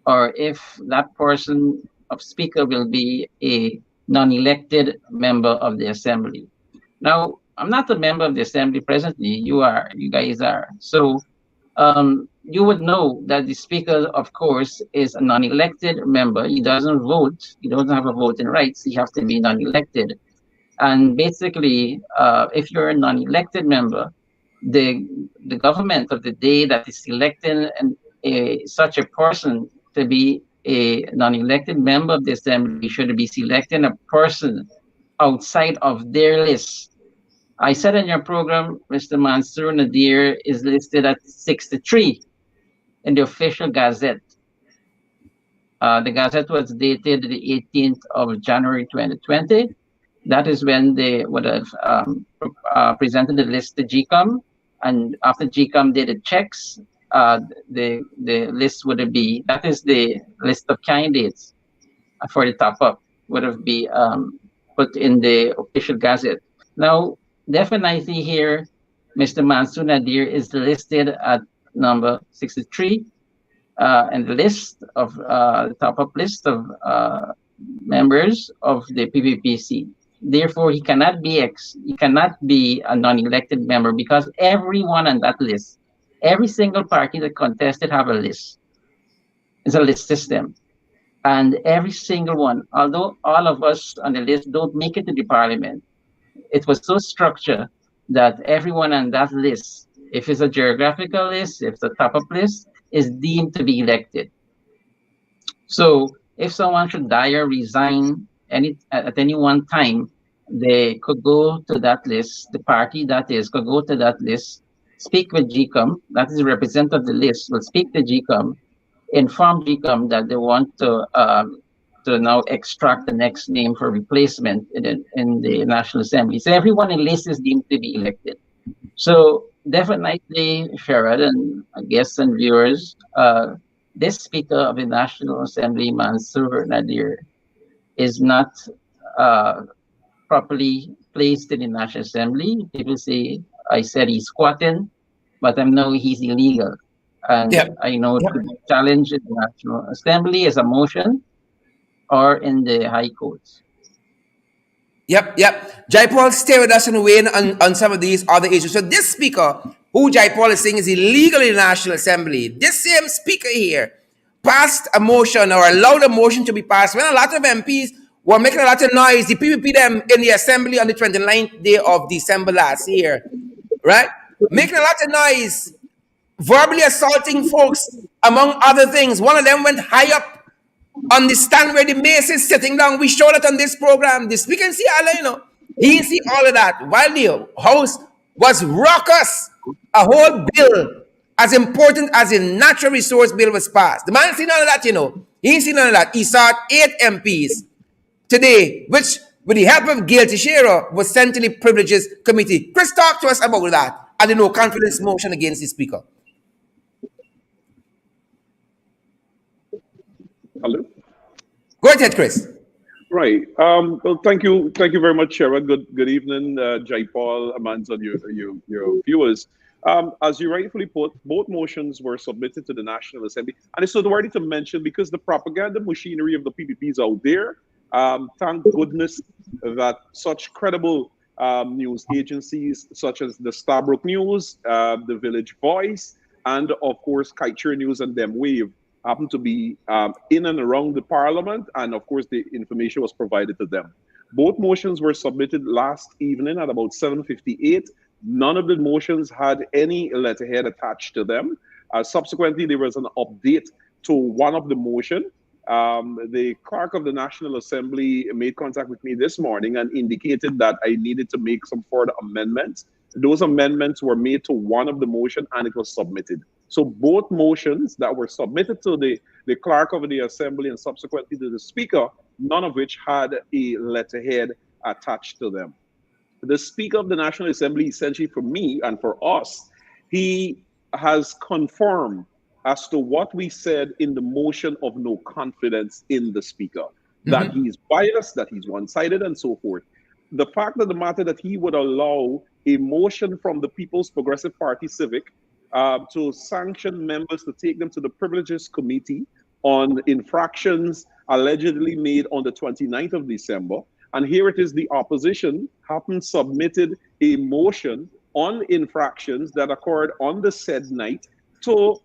[SPEAKER 6] or if that person of Speaker will be a non-elected member of the Assembly. Now, I'm not a member of the Assembly presently. You guys are. So you would know that the Speaker, of course, is a non-elected member. He doesn't vote. He doesn't have a voting rights. He has to be non-elected. And basically, if you're a non-elected member, the government of the day that is selecting such a person to be a non-elected member of the assembly should be selecting a person outside of their list. I said in your program, Mr. Mansour Nadir is listed at 63 in the official Gazette. The Gazette was dated the 18th of January 2020. That is when they would have presented the list to GCOM, and after GCOM did the checks, the list would be, that is the list of candidates for the top up, would have be put in the official Gazette. Now, definitely here, Mr. Mansour Nadir is listed at number 63 and the list of the top-up list of members of the PPPC. Therefore, he cannot be a non-elected member because everyone on that list, every single party that contested have a list. It's a list system. And every single one, although all of us on the list don't make it to the parliament, it was so structured that everyone on that list, if it's a geographical list, if it's a top-up list, is deemed to be elected. So if someone should die or resign at any one time, they could go to that list, the party that is, could go to that list, speak with GCOM, that is the representative of the list, will speak to GCOM, inform GCOM that they want to now extract the next name for replacement in the National Assembly. So everyone in the list is deemed to be elected. So definitely, Sherrod and guests and viewers, this Speaker of the National Assembly, Mansour Nadir, is not properly placed in the National Assembly. People say I said he's squatting, but I know he's illegal. And I know to challenge the National Assembly as a motion or in the High Courts.
[SPEAKER 1] Yep. Jaipaul, stay with us and weigh in on some of these other issues. So this speaker, who Jaipaul is saying is illegal in the National Assembly, this same speaker here passed a motion or allowed a motion to be passed when a lot of MPs were making a lot of noise. The PPP them in the Assembly on the 29th day of December last year, right? Making a lot of noise, verbally assaulting folks, among other things. One of them went high up on the stand where the mace is sitting down. We showed it on this program. The speaker see all, he didn't see all of that. While the House was raucous, a whole bill as important as the natural resource bill was passed. The man didn't see none of that, He didn't see none of that. He saw 8 MPs today, which, with the help of Gail Teixeira, was sent to the Privileges Committee. Chris, talk to us about that and the no confidence motion against the speaker.
[SPEAKER 5] Hello.
[SPEAKER 1] Go ahead, Chris.
[SPEAKER 5] Right. Well, thank you very much, Sherrod. Good evening, Jaipaul, Amanza, and your viewers. As you rightfully put, both motions were submitted to the National Assembly, and it's noteworthy to mention because the propaganda machinery of the PPP is out there. Thank goodness that such credible news agencies such as the Starbrook News, the Village Voice, and of course Kaicher News and Them Wave happened to be in and around the Parliament, and of course the information was provided to them. Both motions were submitted last evening at about 7:58. None of the motions had any letterhead attached to them. Subsequently, there was an update to one of the motion. The clerk of the National Assembly made contact with me this morning and indicated that I needed to make some further amendments. Those amendments were made to one of the motion and it was submitted. So both motions that were submitted to the clerk of the assembly and subsequently to the speaker, none of which had a letterhead attached to them. The Speaker of the National Assembly, essentially for me and for us, he has confirmed as to what we said in the motion of no confidence in the Speaker, that he's biased, that he's one-sided, and so forth. The fact of the matter that he would allow a motion from the People's Progressive Party Civic to sanction members to take them to the Privileges Committee on infractions allegedly made on the 29th of December. And here it is, the opposition happened submitted a motion on infractions that occurred on the said night to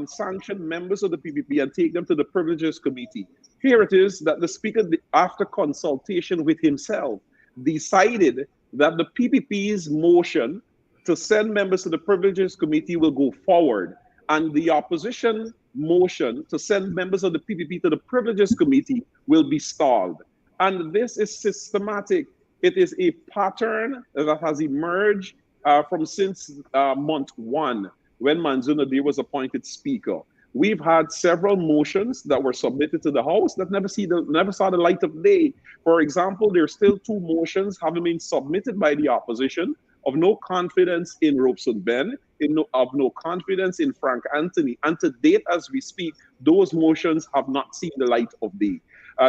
[SPEAKER 5] sanction members of the PPP and take them to the Privileges Committee. Here it is that the Speaker, after consultation with himself, decided that the PPP's motion to send members to the Privileges Committee will go forward, and the opposition motion to send members of the PPP to the Privileges Committee will be stalled. And this is systematic. It is a pattern that has emerged from since month one, when Amanza Walton-Desir was appointed Speaker. We've had several motions that were submitted to the House that never saw the light of day. For example, there's still two motions having been submitted by the opposition of no confidence in Robeson Ben, of no confidence in Frank Anthony. And to date, as we speak, those motions have not seen the light of day.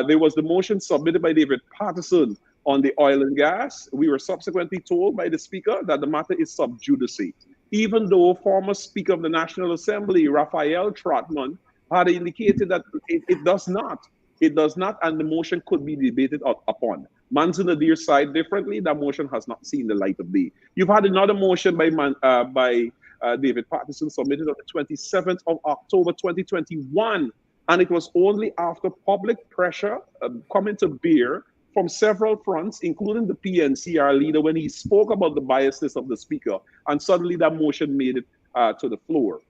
[SPEAKER 5] There was the motion submitted by David Patterson on the oil and gas. We were subsequently told by the Speaker that the matter is sub judice, even though former Speaker of the National Assembly, Raphael Trotman, had indicated that it does not. It does not, and the motion could be debated upon. Amanza Walton-Desir's side differently, that motion has not seen the light of day. You've had another motion by David Patterson submitted on the 27th of October 2021, and it was only after public pressure coming to bear from several fronts, including the PNCR leader, when he spoke about the biasness of the Speaker, and suddenly that motion made it to the floor.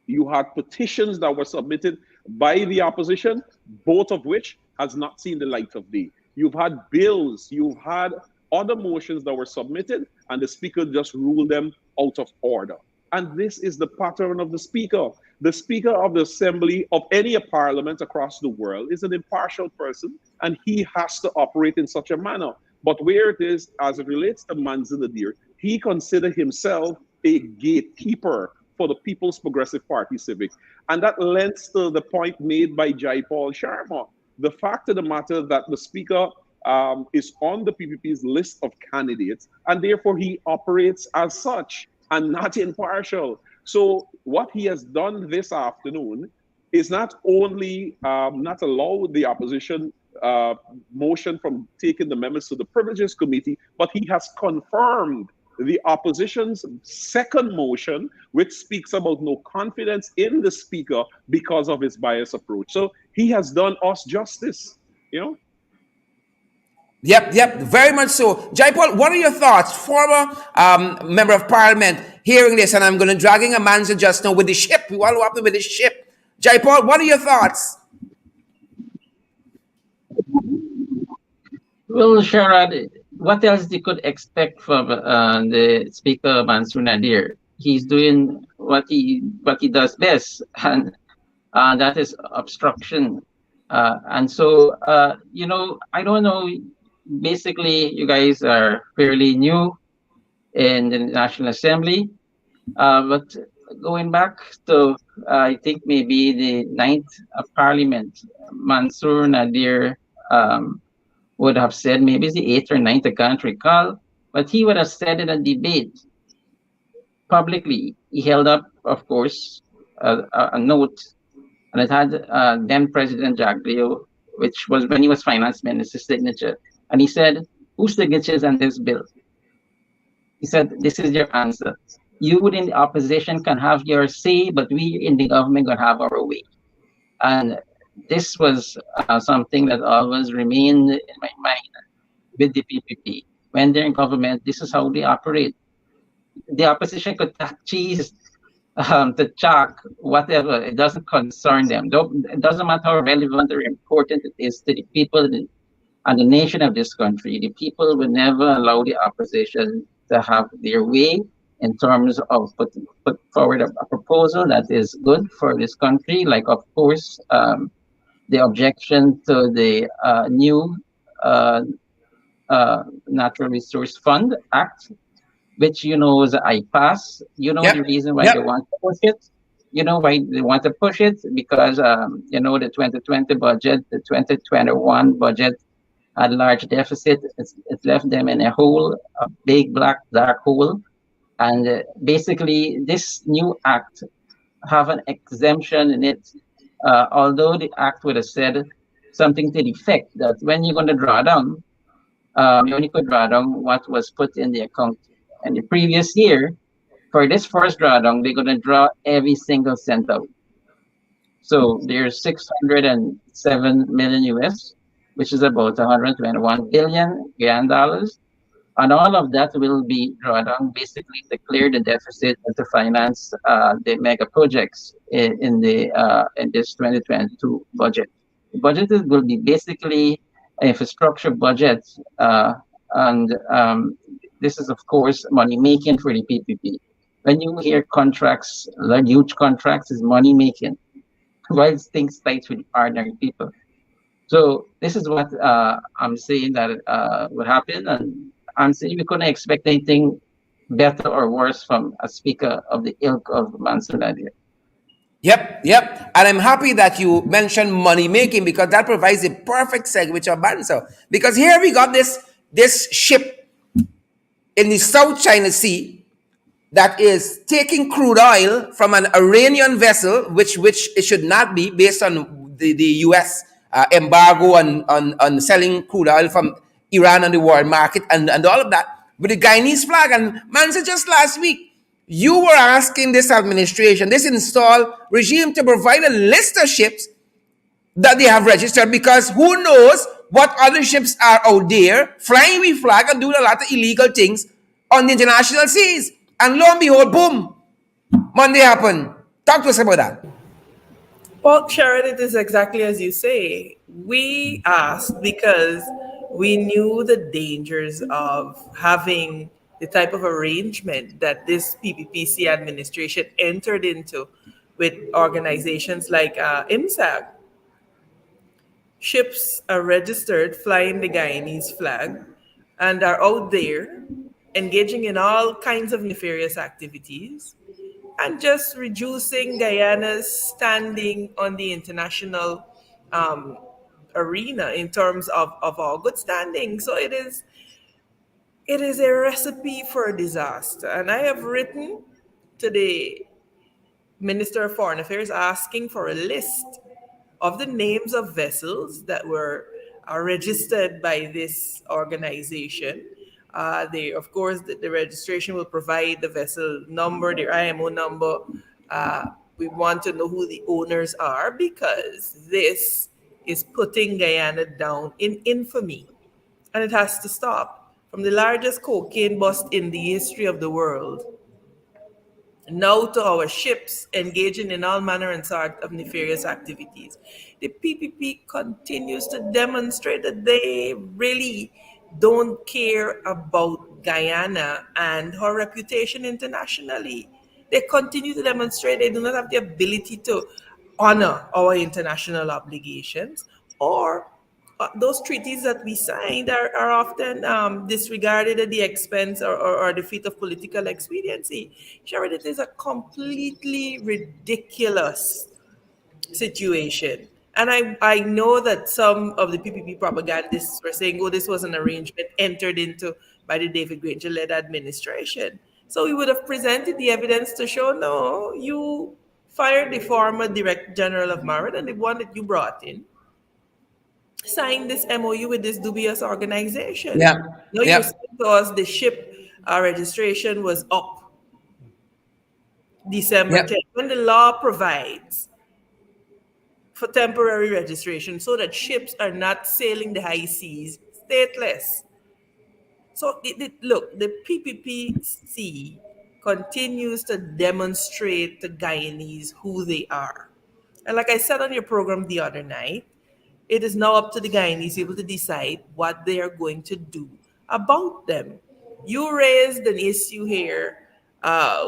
[SPEAKER 5] You had petitions that were submitted by the opposition, both of which has not seen the light of day. You've had bills, you've had other motions that were submitted, and the Speaker just ruled them out of order. And this is the pattern of the Speaker. The Speaker of the Assembly of any parliament across the world is an impartial person, and he has to operate in such a manner. But where it is, as it relates to Amanza Walton-Desir, he considered himself a gatekeeper for the People's Progressive Party Civic. And that lends to the point made by Jaipaul Sharma. The fact of the matter that the Speaker is on the PPP's list of candidates, and therefore he operates as such and not impartial. So what he has done this afternoon is not only not allow the opposition motion from taking the members to the Privileges Committee, but he has confirmed the opposition's second motion, which speaks about no confidence in the Speaker because of his biased approach. So he has done us justice, you know?
[SPEAKER 1] Yep, very much so. Jaipaul, what are your thoughts? Former member of parliament hearing this, and I'm going to dragging Amanza just now with the ship. We want to happen with the ship. Jaipaul, what are your thoughts?
[SPEAKER 6] Well, Sharad, what else they could expect from the Speaker Amanza Walton-Desir? He's doing what he does best, and that is obstruction. And so, you know, I don't know. Basically, you guys are fairly new in the National Assembly, but going back to I think maybe the 9th Parliament, Amanza Walton-Desir would have said, maybe it's the 8th or 9th, I can't recall, but he would have said in a debate publicly. He held up, of course, a note, and it had then President Jack Leo, which was when he was finance minister's signature. And he said, whose signature is on this bill? He said, this is your answer. You in the opposition can have your say, but we in the government can have our way. And this was something that always remained in my mind with the PPP. When they're in government, this is how they operate. The opposition could tack cheese, to chalk, whatever. It doesn't concern them. It doesn't matter how relevant or important it is to the people and the nation of this country. The people will never allow the opposition to have their way in terms of put forward a proposal that is good for this country. Like, of course, the objection to the new Natural Resource Fund Act, which you know is I pass. You know the reason why they want to push it. You know why they want to push it? Because you know, the 2020 budget, the 2021 budget had large deficit. It left them in a hole, a big black dark hole. And basically, this new act have an exemption in it. Although the act would have said something to the effect that when you're going to draw down, you only could draw down what was put in the account. And the previous year, for this first drawdown, they're going to draw every single cent out. So there's 607 million US. which is about 121 billion Guyana dollars. And all of that will be drawn on basically to clear the deficit and to finance the mega projects in this 2022 budget. The budget will be basically an infrastructure budget, and this is of course money making for the PPP. When you hear contracts, like huge contracts, is money making. While things tight with ordinary people. So this is what I'm saying that would happen, and I'm saying we couldn't expect anything better or worse from a speaker of the ilk of Mansour Nadir.
[SPEAKER 1] Yep, yep. And I'm happy that you mentioned money making because that provides a perfect segue to Amanza. Because here we got this ship in the South China Sea that is taking crude oil from an Iranian vessel, which it should not be based on the US embargo on selling crude oil from Iran on the world market and all of that, with the Guyanese flag. And man said just last week, you were asking this administration, this installed regime, to provide a list of ships that they have registered, because who knows what other ships are out there flying with flag and doing a lot of illegal things on the international seas. And lo and behold, boom, Monday happened. Talk to us about that.
[SPEAKER 7] Well, Sharon, it is exactly as you say. We asked because we knew the dangers of having the type of arrangement that this PPPC administration entered into with organizations like IMSAG. Ships are registered flying the Guyanese flag and are out there engaging in all kinds of nefarious activities and just reducing Guyana's standing on the international um, arena in terms of our good standing. So it is a recipe for disaster. And I have written to the Minister of Foreign Affairs asking for a list of the names of vessels that are registered by this organization. Of course, the registration will provide the vessel number, their IMO number. We want to know who the owners are because this is putting Guyana down in infamy, and it has to stop. From the largest cocaine bust in the history of the world, now to our ships engaging in all manner and sort of nefarious activities. The PPP continues to demonstrate that they really don't care about Guyana and her reputation internationally. They continue to demonstrate they do not have the ability to honor our international obligations, or those treaties that we signed are often disregarded at the expense or defeat of political expediency. Sharon, it is a completely ridiculous situation. And I know that some of the PPP propagandists were saying, oh, this was an arrangement entered into by the David Granger-led administration. So we would have presented the evidence to show, no, you fired the former Director General of Marin and the one that you brought in signed this MOU with this dubious organization.
[SPEAKER 1] Yeah,
[SPEAKER 7] Now you're
[SPEAKER 1] yeah,
[SPEAKER 7] saying to us the ship registration was up December
[SPEAKER 1] yeah.
[SPEAKER 7] 10th, when the law provides for temporary registration so that ships are not sailing the high seas stateless. So look, the PPPC continues to demonstrate to Guyanese who they are. And like I said on your program the other night, it is now up to the Guyanese people to decide what they are going to do about them. You raised an issue here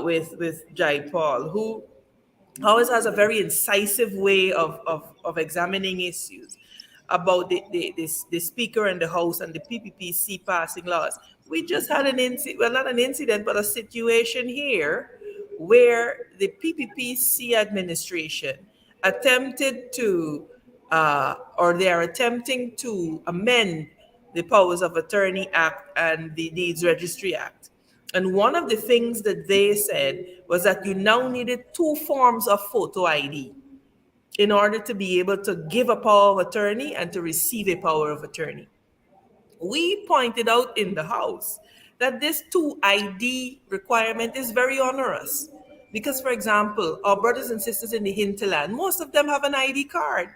[SPEAKER 7] with Jaipaul, who always has a very incisive way of examining issues about the speaker and the house and the PPPC passing laws. We just had an incident, well, not an incident, but a situation here where the PPPC administration attempted to, or they are attempting to amend the Powers of Attorney Act and the Deeds Registry Act. And one of the things that they said was that you now needed two forms of photo ID in order to be able to give a power of attorney and to receive a power of attorney. We pointed out in the House that this 2ID requirement is very onerous. Because, for example, our brothers and sisters in the hinterland, most of them have an ID card.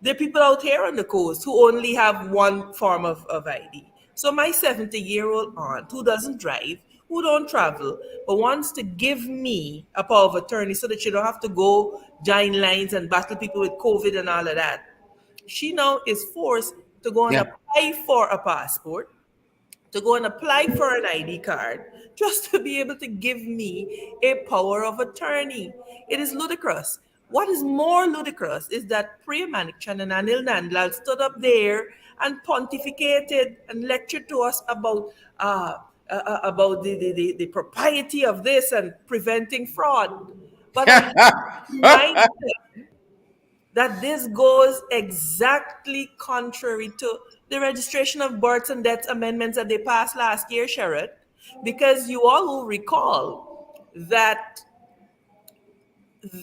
[SPEAKER 7] There are people out here on the coast who only have one form of ID. So my 70-year-old aunt who doesn't drive, who don't travel, but wants to give me a power of attorney so that she don't have to go join lines and battle people with COVID and all of that. She now is forced to go and
[SPEAKER 1] Yeah.
[SPEAKER 7] apply for a passport, to go and apply for an ID card, just to be able to give me a power of attorney. It is ludicrous. What is more ludicrous is that Priya Manikchan and Anil Nandlal stood up there and pontificated and lectured to us about the propriety of this and preventing fraud. But I remind them that this goes exactly contrary to the registration of births and deaths amendments that they passed last year, Sherrod, because you all will recall that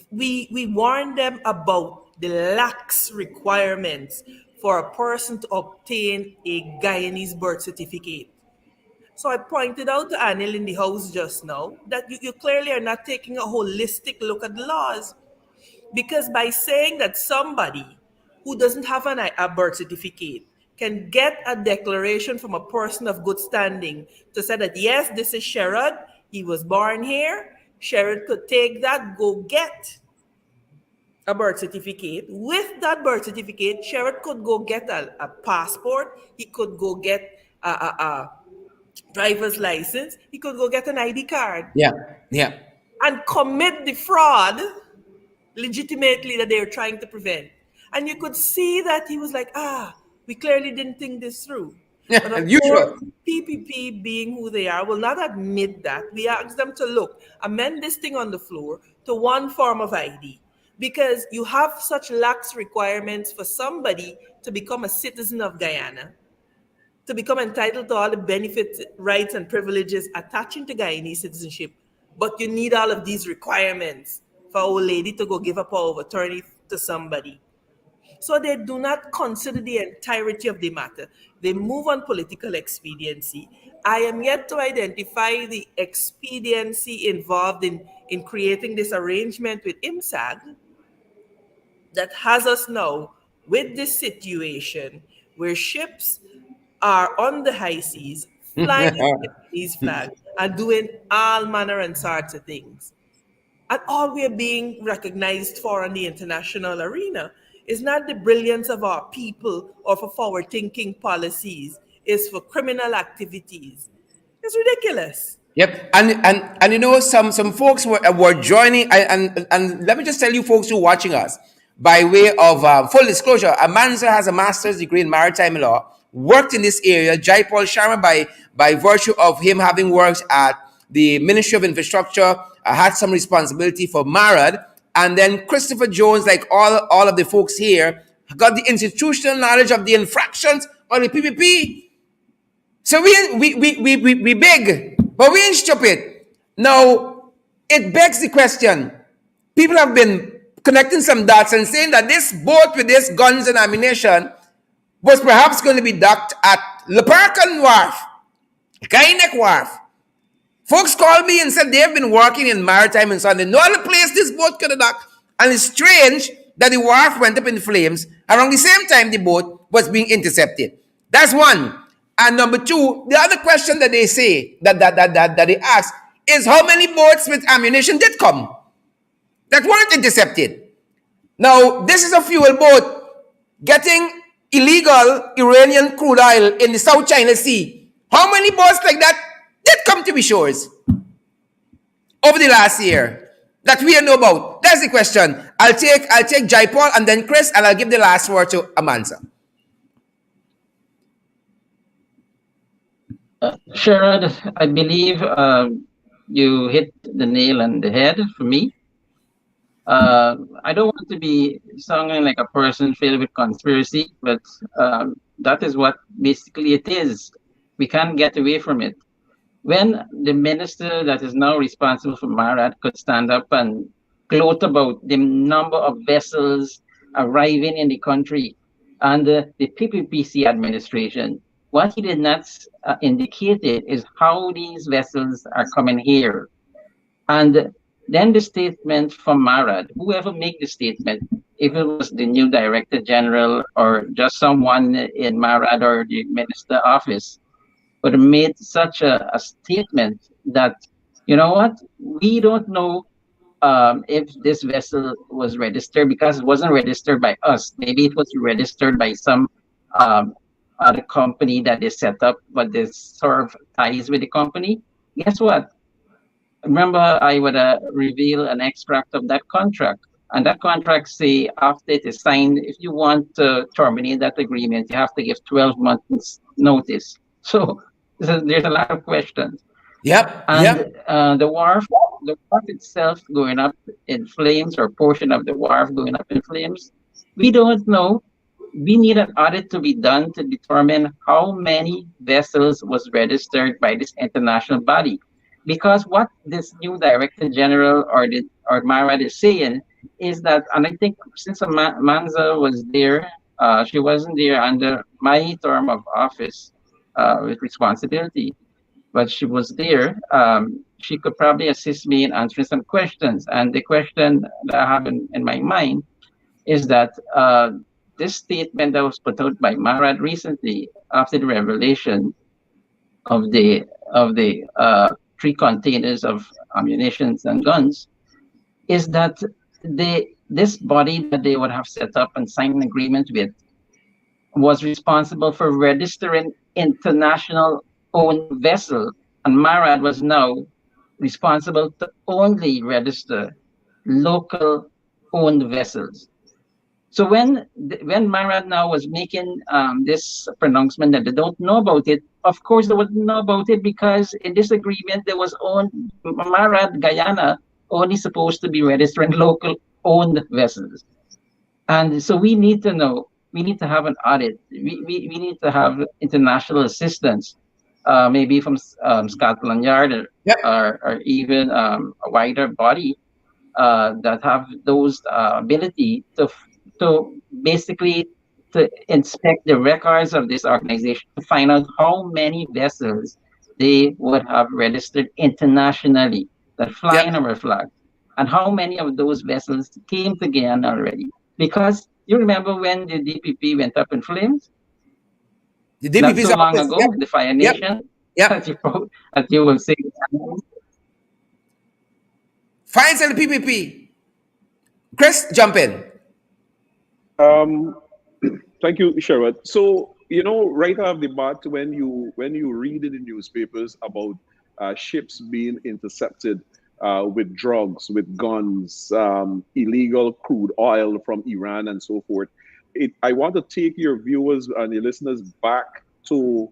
[SPEAKER 7] we warned them about the lax requirements for a person to obtain a Guyanese birth certificate. So I pointed out to Anil in the house just now that you clearly are not taking a holistic look at the laws. Because by saying that somebody who doesn't have a birth certificate can get a declaration from a person of good standing to say that, yes, this is Sherrod, he was born here, Sherrod could take that, go get a birth certificate. With that birth certificate, Sherrod could go get a passport, he could go get a driver's license, he could go get an ID card
[SPEAKER 1] Yeah. Yeah.
[SPEAKER 7] and commit the fraud legitimately that they're trying to prevent. And you could see that he was like, we clearly didn't think this through. But of course,
[SPEAKER 1] Usual.
[SPEAKER 7] PPP being who they are will not admit that. We asked them to look, amend this thing on the floor to one form of ID. Because you have such lax requirements for somebody to become a citizen of Guyana, to become entitled to all the benefits, rights, and privileges attaching to Guyanese citizenship. But you need all of these requirements for a old lady to go give a power of attorney to somebody. So they do not consider the entirety of the matter. They move on political expediency. I am yet to identify the expediency involved in creating this arrangement with IMSAG that has us now with this situation where ships are on the high seas, flying these flags, and doing all manner and sorts of things. And all we are being recognized for in the international arena is not the brilliance of our people or for forward thinking policies, it's for criminal activities. It's ridiculous.
[SPEAKER 1] Yep, and you know some folks were joining, and let me just tell you folks who are watching us by way of full disclosure. Amanza has a master's degree in maritime law, worked in this area. Jaipaul Sharma, by virtue of him having worked at the Ministry of Infrastructure, had some responsibility for MARAD, and then Christopher Jones, like all of the folks here, got the institutional knowledge of the infractions of the PPP. So we big, but we ain't stupid. Now, it begs the question. People have been connecting some dots and saying that this boat with this guns and ammunition was perhaps going to be docked at Leperkan Wharf, Kainek Wharf. Folks called me and said they've been working in maritime and so on. They know the place this boat could have docked. And it's strange that the wharf went up in flames around the same time the boat was being intercepted. That's one. And number two, the other question that they say, that they ask, is how many boats with ammunition did come that weren't intercepted? Now, this is a fuel boat getting illegal Iranian crude oil in the South China Sea. How many boats like that did come to the shores over the last year that we know about? That's the question. I'll take Jaipaul and then Chris, and I'll give the last word to Amanza.
[SPEAKER 6] Sherrod, I believe you hit the nail on the head for me. I don't want to be sounding like a person filled with conspiracy, but that is what basically it is. We can't get away from it. When the minister that is now responsible for MARAD could stand up and gloat about the number of vessels arriving in the country under the PPPC administration, what he did not indicate is how these vessels are coming here. And Then the statement from Marad, whoever make the statement, if it was the new director general or just someone in Marad or the minister office, but made such a statement that, you know what, we don't know if this vessel was registered because it wasn't registered by us. Maybe it was registered by some um, other company that they set up, but they serve ties with the company. Guess what? Remember, I would reveal an extract of that contract. And that contract say after it is signed, if you want to terminate that agreement, you have to give 12 months notice. So there's a lot of questions.
[SPEAKER 1] Yep.
[SPEAKER 6] And
[SPEAKER 1] Yep.
[SPEAKER 6] the wharf itself going up in flames, or portion of the wharf going up in flames, we don't know. We need an audit to be done to determine how many vessels was registered by this international body. Because what this new director general or Marad is saying is that, and I think since Manza was there, she wasn't there under my term of office with responsibility, but she was there. She could probably assist me in answering some questions. And the question that I have in my mind is that this statement that was put out by Marad recently after the revelation of the 3 containers of ammunition and guns is that this body that they would have set up and signed an agreement with was responsible for registering international owned vessel, and Marad was now responsible to only register local owned vessels. So when Marad now was making this pronouncement that they don't know about it, of course they wouldn't know about it because in this agreement there was Marad Guyana only supposed to be registering local owned vessels. And so we need to know, we need to have an audit. We need to have international assistance, maybe from Scotland Yard
[SPEAKER 1] Yep.
[SPEAKER 6] or even a wider body that have those ability to basically to inspect the records of this organization to find out how many vessels they would have registered internationally that fly in
[SPEAKER 1] Yep.
[SPEAKER 6] our flag, and how many of those vessels came to Guyana already. Because you remember when the DPP went up in flames
[SPEAKER 1] The
[SPEAKER 6] not
[SPEAKER 1] DPP's
[SPEAKER 6] so long
[SPEAKER 1] office. Yep.
[SPEAKER 6] ago, the Fire
[SPEAKER 1] Yep.
[SPEAKER 6] Nation,
[SPEAKER 1] Yep.
[SPEAKER 6] that you will see.
[SPEAKER 1] Fines and the PPP. Chris, jump in.
[SPEAKER 5] Um, Thank you, Sherrod. So, right off the bat, when you read in the newspapers about ships being intercepted with drugs, with guns, illegal crude oil from Iran, and so forth, I want to take your viewers and your listeners back to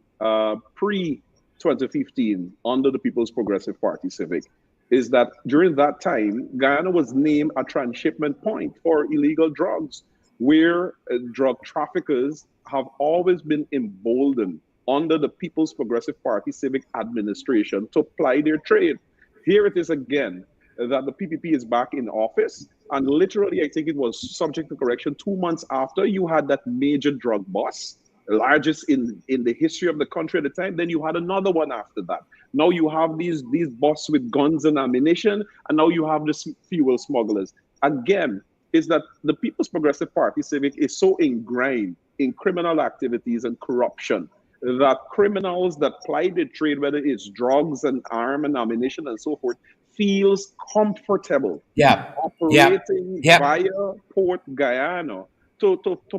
[SPEAKER 5] pre 2015 under the People's Progressive Party Civic. Is that during that time, Guyana was named a transshipment point for illegal drugs, where drug traffickers have always been emboldened under the People's Progressive Party civic administration to ply their trade. Here it is again that the PPP is back in office. And literally, I think it was subject to correction 2 months after you had that major drug bust, the largest in the history of the country at the time. Then you had another one after that. Now you have these busts with guns and ammunition, and now you have the fuel smugglers. Again, is that the People's Progressive Party civic is so ingrained in criminal activities and corruption that criminals that ply their trade, whether it's drugs and arm and ammunition and so forth, feels comfortable
[SPEAKER 1] Yep. Yep.
[SPEAKER 5] operating
[SPEAKER 1] Yep.
[SPEAKER 5] via Port Guyana to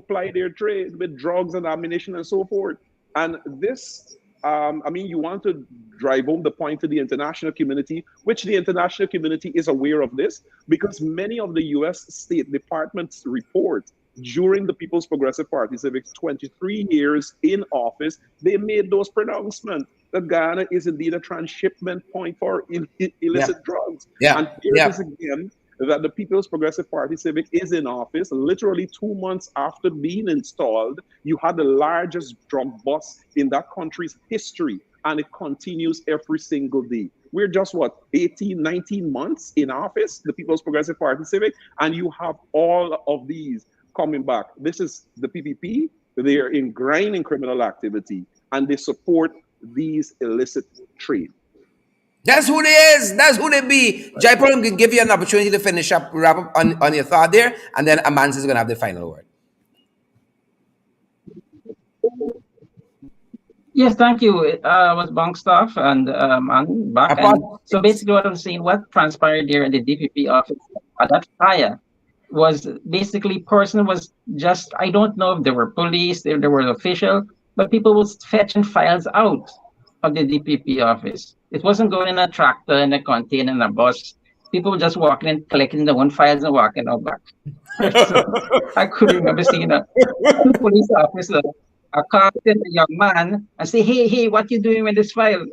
[SPEAKER 5] ply their trade with drugs and ammunition and so forth. And this, you want to drive home the point to the international community, which the international community is aware of this, because many of the US State Department's reports during the People's Progressive Party Civic's 23 years in office, they made those pronouncements that Guyana is indeed a transshipment point for illicit
[SPEAKER 1] Yep.
[SPEAKER 5] drugs. And
[SPEAKER 1] Yep.
[SPEAKER 5] here it is
[SPEAKER 1] Yep.
[SPEAKER 5] again that the People's Progressive Party Civic is in office. Literally 2 months after being installed, you had the largest drug bust in that country's history, and it continues every single day. We're just what, 18, 19 months in office, the People's Progressive Party Civic, and you have all of these coming back. This is the PPP. They are ingrained in criminal activity, and they support these illicit trade.
[SPEAKER 1] That's who they is. That's who they be. Jaipaul, I'm going to give you an opportunity to finish up, wrap up on your thought there, and then Amanza is going to have the final word.
[SPEAKER 6] Yes, thank you. I was Bangstaff and back. And so basically what I'm saying, what transpired there in the DPP office at that fire was basically person was just, I don't know if there were police, if there were official, but people was fetching files out of the DPP office. It wasn't going in a tractor, in a container, in a bus. People were just walking and collecting their own files and walking out back. So I could remember seeing a police officer accosted a young man and say, hey, what you doing with this file?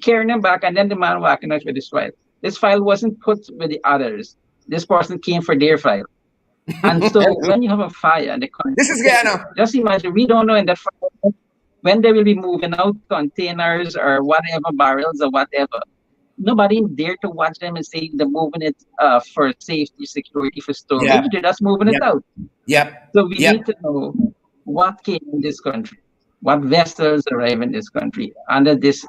[SPEAKER 6] Carrying him back, and then the man walking out with this file. This file wasn't put with the others. This person came for their file. And so when you have a fire and the
[SPEAKER 1] this is Guyana.
[SPEAKER 6] Just imagine, we don't know in that fire when they will be moving out containers or whatever, barrels or whatever. Nobody dare to watch them and say they're moving it for safety, security, for storage.
[SPEAKER 1] Yeah.
[SPEAKER 6] They're just moving it out.
[SPEAKER 1] Yep.
[SPEAKER 6] So we need to know what came in this country, what vessels arrive in this country under this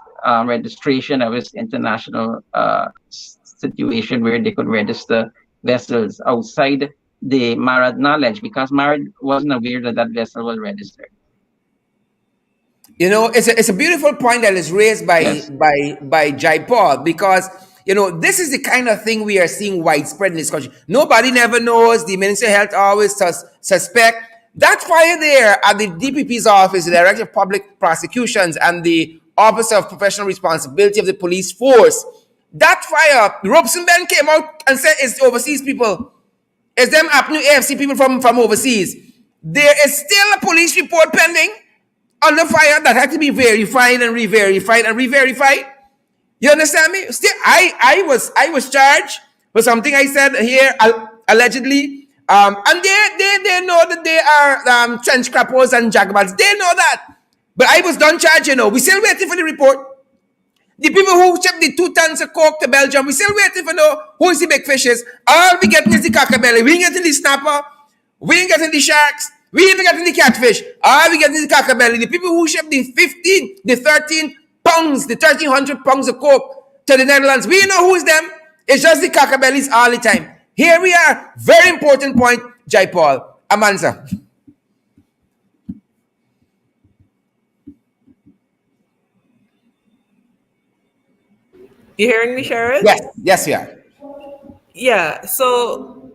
[SPEAKER 6] registration of this international situation where they could register vessels outside the MARAD knowledge, because MARAD wasn't aware that that vessel was registered.
[SPEAKER 1] You know, it's a beautiful point that is raised by Jaipaul, because you know this is the kind of thing we are seeing widespread in this country. Nobody never knows. The Minister of Health always suspect. That fire there at the DPP's office, the Director of Public Prosecutions, and the Office of Professional Responsibility of the Police Force, that fire, Robeson Ben came out and said it's overseas people. It's them APNU AFC people from overseas. There is still a police report pending on the fire that had to be verified and re-verified and re-verified. You understand me? Still, I was charged for something I said here allegedly. And they know that they are trench crappers and jagabats. They know that. But I was done charged, you know. We still waiting for the report. The people who shipped the 2 tons of coke to Belgium, we still waiting for know who is the big fishes. All we getting is the cockabelly. We ain't getting the snapper. We ain't getting the sharks. We ain't getting the catfish. All we getting is the cockabelly. The people who shipped the 15, the 13 pounds, the 1,300 pounds of coke to the Netherlands, we know who is them. It's just the cockabellies all the time. Here we are. Very important point, Jaipaul. Amanza.
[SPEAKER 7] You hearing me, Sharon?
[SPEAKER 1] Yes, we are.
[SPEAKER 7] Yeah. So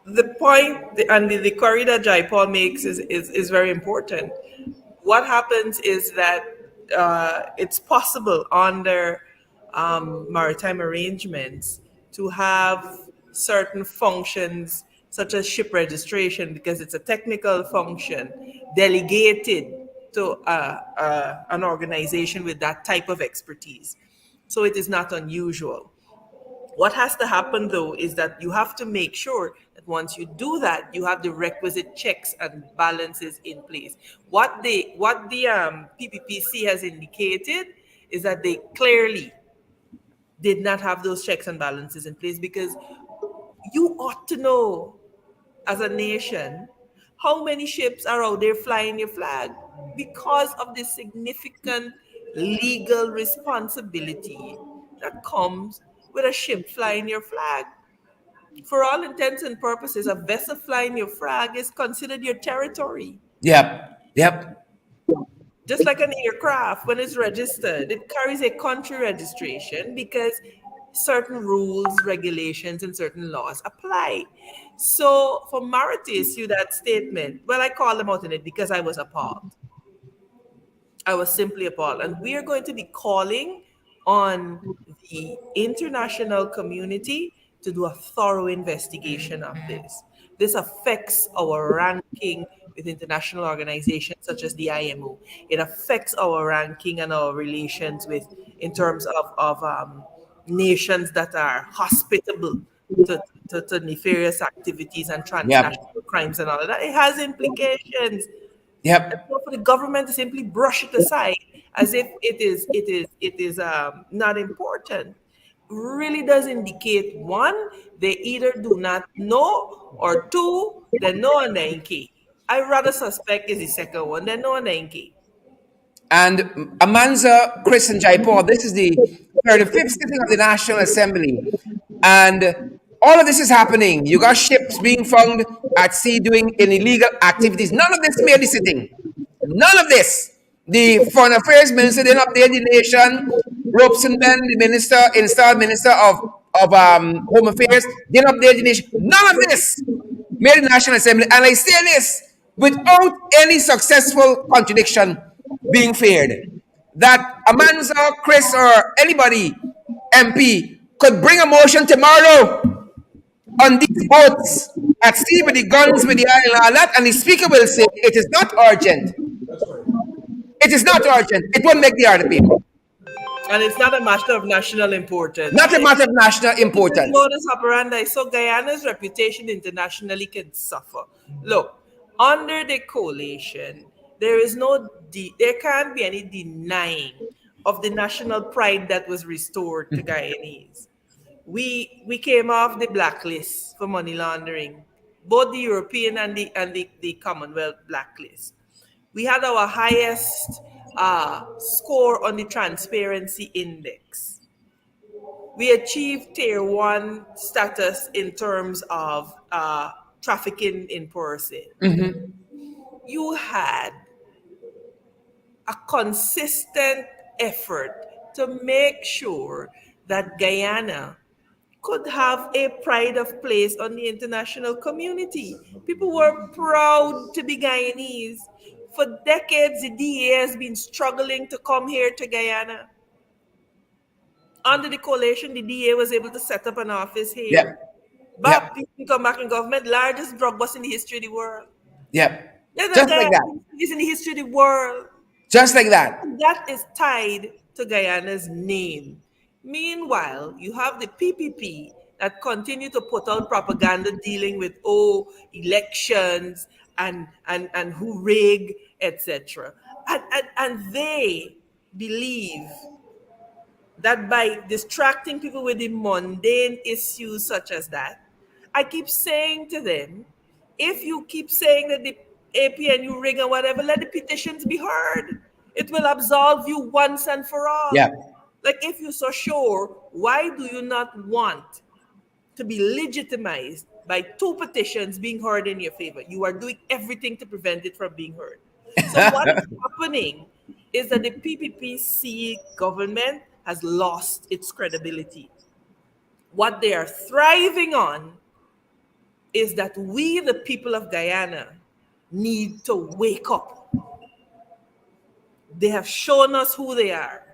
[SPEAKER 7] the point and the query that Jaipaul makes is very important. What happens is that it's possible under maritime arrangements to have certain functions such as ship registration, because it's a technical function, delegated to an organization with that type of expertise. So it is not unusual. What has to happen though is that you have to make sure that once you do that, you have the requisite checks and balances in place. What the PPPC has indicated is that they clearly did not have those checks and balances in place, because you ought to know as a nation how many ships are out there flying your flag, because of the significant legal responsibility that comes with a ship flying your flag. For all intents and purposes, a vessel flying your flag is considered your territory.
[SPEAKER 1] Yep.
[SPEAKER 7] Just like an aircraft, when it's registered, it carries a country registration because certain rules, regulations, and certain laws apply. So for Mara to issue that statement, well, I called them out in it because I was appalled. I was simply appalled. And we are going to be calling on the international community to do a thorough investigation of this. This affects our ranking with international organizations such as the IMO. It affects our ranking and our relations with, in terms of nations that are hospitable to nefarious activities and transnational crimes and all of that. It has implications.
[SPEAKER 1] Yep.
[SPEAKER 7] So for the government to simply brush it aside as if it is not important really does indicate, one, they either do not know, or two, they know and they ain't key. I rather suspect is the second one. They know and they ain't key.
[SPEAKER 1] And Amanza, Chris, and Jaipaul, this is the 35th sitting of the National Assembly. And all of this is happening. You got ships being found at sea doing illegal activities. None of this made the sitting. None of this. The Foreign Affairs Minister didn't update the nation. Robeson Ben, the minister, installed minister of Home Affairs, didn't update the nation. None of this made the National Assembly. And I say this without any successful contradiction being feared. That Amanza, Chris, or anybody, MP, could bring a motion tomorrow on these boats at sea with the guns, with the iron and all that, and the speaker will say, it is not urgent. It is not urgent. It won't make the other people.
[SPEAKER 7] And it's not a matter of national importance.
[SPEAKER 1] Not a matter of national importance.
[SPEAKER 7] Modus operandi. So Guyana's reputation internationally can suffer. Look, under the coalition, there can't be any denying of the national pride that was restored to Guyanese. We came off the blacklist for money laundering, both the European and the Commonwealth blacklist. We had our highest score on the transparency index. We achieved tier 1 status in terms of trafficking in person. You had a consistent effort to make sure that Guyana could have a pride of place on the international community. People were proud to be Guyanese. For decades, the DA has been struggling to come here to Guyana. Under the coalition, the DA was able to set up an office here.
[SPEAKER 1] Yep.
[SPEAKER 7] But people come back in government, largest drug bust in the history of the world.
[SPEAKER 1] Yep. Just like that.
[SPEAKER 7] It's in the history of the world.
[SPEAKER 1] Just like that.
[SPEAKER 7] That is tied to Guyana's name. Meanwhile, you have the PPP that continue to put out propaganda dealing with elections and who rig, etc. And they believe that by distracting people with the mundane issues such as that, I keep saying to them, if you keep saying that the APNU rig and whatever, let the petitions be heard. It will absolve you once and for all.
[SPEAKER 1] Yeah.
[SPEAKER 7] Like, if you're so sure, why do you not want to be legitimized by 2 petitions being heard in your favor? You are doing everything to prevent it from being heard. So what is happening is that the PPPC government has lost its credibility. What they are thriving on is that we, the people of Guyana, need to wake up. They have shown us who they are.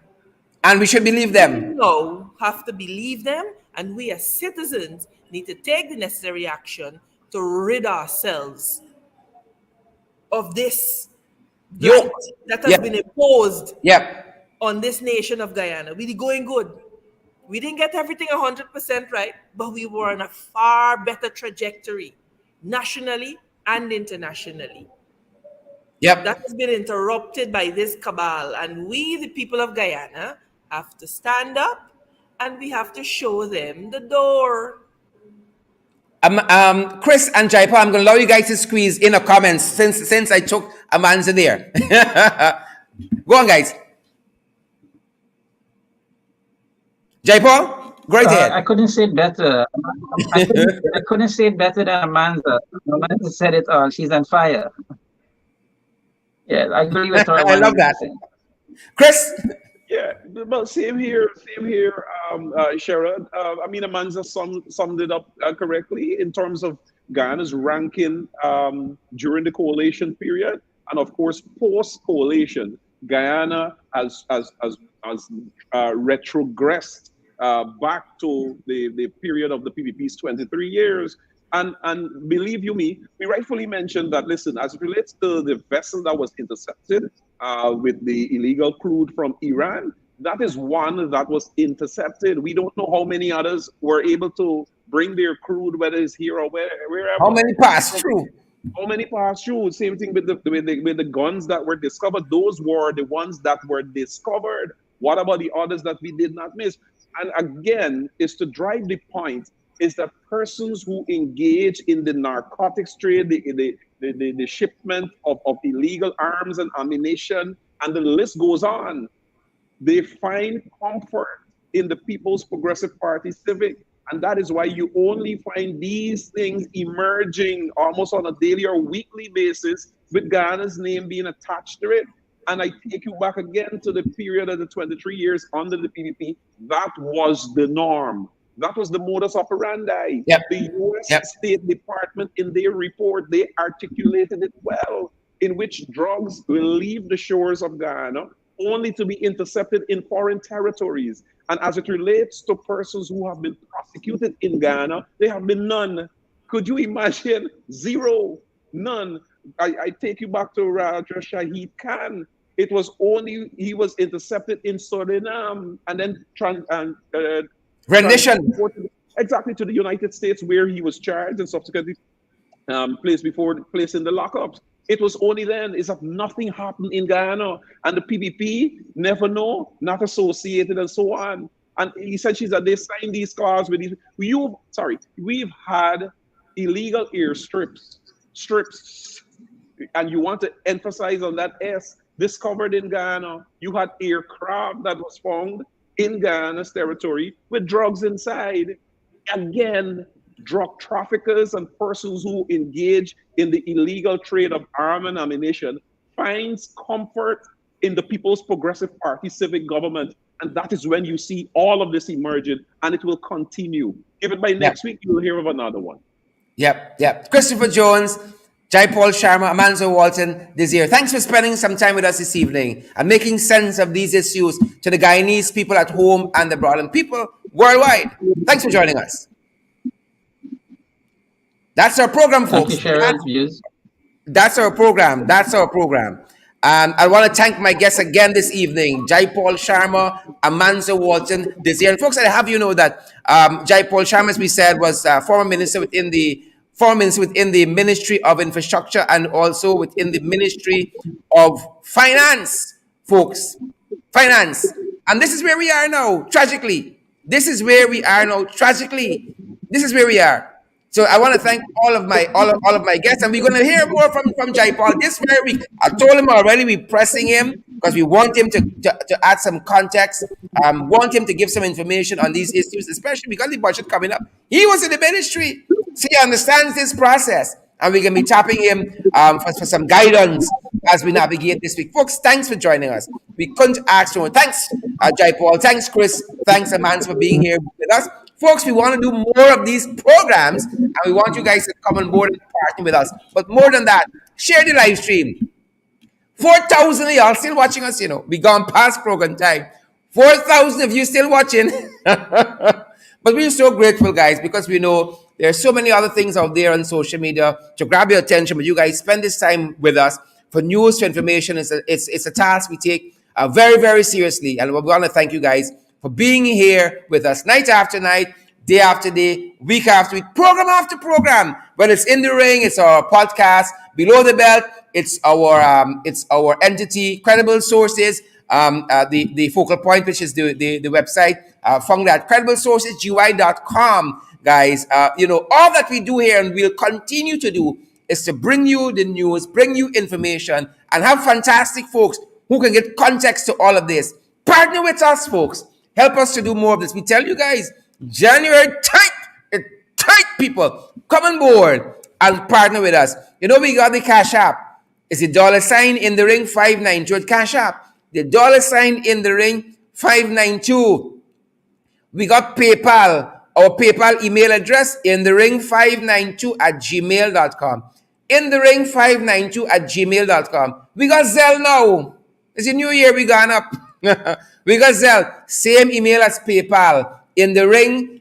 [SPEAKER 1] And we should believe them.
[SPEAKER 7] We now have to believe them, and we as citizens need to take the necessary action to rid ourselves of this blight that has been imposed on this nation of Guyana. We're going good. We didn't get everything 100% right, but we were on a far better trajectory, nationally and internationally. That has been interrupted by this cabal, and we, the people of Guyana, have to stand up and we have to show them the door.
[SPEAKER 1] Chris and Jaipaul, I'm going to allow you guys to squeeze in a comments since I took Amanza there. Go on, guys. Jaipaul, go right ahead.
[SPEAKER 6] I couldn't say it better. I couldn't say it better than Amanza. Amanza said it all. She's on fire. Yeah, I agree with her.
[SPEAKER 1] I love that. Chris?
[SPEAKER 5] Yeah, but same here, Sharon. I mean, Amanza summed it up correctly in terms of Guyana's ranking during the coalition period, and of course, post-coalition, Guyana has retrogressed back to the period of the PPP's 23 years. And believe you me, we rightfully mentioned that, listen, as it relates to the vessel that was intercepted with the illegal crude from Iran, that is one that was intercepted. We don't know how many others were able to bring their crude, whether it's here or wherever.
[SPEAKER 1] How many passed through?
[SPEAKER 5] How many passed through? Same thing with the guns that were discovered. Those were the ones that were discovered. What about the others that we did not miss? And again, is to drive the point is that persons who engage in the narcotics trade, the shipment of illegal arms and ammunition, and the list goes on. They find comfort in the People's Progressive Party Civic. And that is why you only find these things emerging almost on a daily or weekly basis with Ghana's name being attached to it. And I take you back again to the period of the 23 years under the PDP. That was the norm. That was the modus operandi.
[SPEAKER 1] Yep.
[SPEAKER 5] The US
[SPEAKER 1] Yep.
[SPEAKER 5] State Department, in their report, they articulated it well, in which drugs will leave the shores of Ghana only to be intercepted in foreign territories. And as it relates to persons who have been prosecuted in Ghana, there have been none. Could you imagine? Zero, none. I take you back to Raja Shahid Khan. It was only he was intercepted in Suriname and then
[SPEAKER 1] Rendition.
[SPEAKER 5] transported exactly to the United States, where he was charged and subsequently placed in the lockups. It was only then is that nothing happened in Guyana, and the PPP never know, not associated, and so on. And essentially, that they signed these cards with these. We've had illegal airstrips, and you want to emphasize on that S discovered in Ghana. You had aircraft that was found in Ghana's territory with drugs inside. Again, drug traffickers and persons who engage in the illegal trade of arms and ammunition finds comfort in the People's Progressive Party civic government. And that is when you see all of this emerging, and it will continue. Even by next week, you will hear of another one.
[SPEAKER 1] Yep. Christopher Jones, Jaipaul Sharma, Amanza Walton-Desir, thanks for spending some time with us this evening and making sense of these issues to the Guyanese people at home and abroad and people worldwide. Thanks for joining us. That's our program, folks.
[SPEAKER 6] Thank you, Sharon. Yes.
[SPEAKER 1] That's our program. I want to thank my guests again this evening, Jaipaul Sharma, Amanza Walton-Desir. And folks, I have you know that Jaipaul Sharma, as we said, was former minister within the Ministry of Infrastructure and also within the Ministry of Finance, folks. Finance. And this is where we are now, tragically. This is where we are. So I want to thank all of my guests, and we're going to hear more from Jaipaul this very week. I told him already we're pressing him because we want him to add some context, want him to give some information on these issues, especially because the budget coming up. He was in the ministry, so he understands this process, and we're going to be tapping him for some guidance as we navigate this week. Folks, thanks for joining us. We couldn't ask for more. Thanks, Jaipaul. Thanks, Chris. Thanks, Amanza, for being here with us. Folks, we want to do more of these programs, and we want you guys to come on board and partner with us. But more than that, share the live stream. 4,000 of y'all still watching us, We gone past program time. 4,000 of you still watching. But we're so grateful, guys, because we know there are so many other things out there on social media to grab your attention. But you guys spend this time with us for news, for information. It's a task we take very, very seriously. And we want to thank you guys for being here with us night after night, day after day, week after week, program after program. Whether it's In the Ring, it's our podcast, Below the Belt, it's our entity, Credible Sources, the focal point, which is the website, found at crediblesourcesgy.com, guys. All that we do here and we'll continue to do is to bring you the news, bring you information, and have fantastic folks who can get context to all of this. Partner with us, folks. Help us to do more of this. We tell you guys, January tight, people. Come on board and partner with us. We got the Cash App. It's the $ in the ring 592 at Cash App. The $ in the ring 592. We got PayPal. Our PayPal email address in the ring 592 at gmail.com. In the ring 592 at gmail.com. We got Zelle now. It's a new year. We gone up. We got Zelle, same email as PayPal, in the ring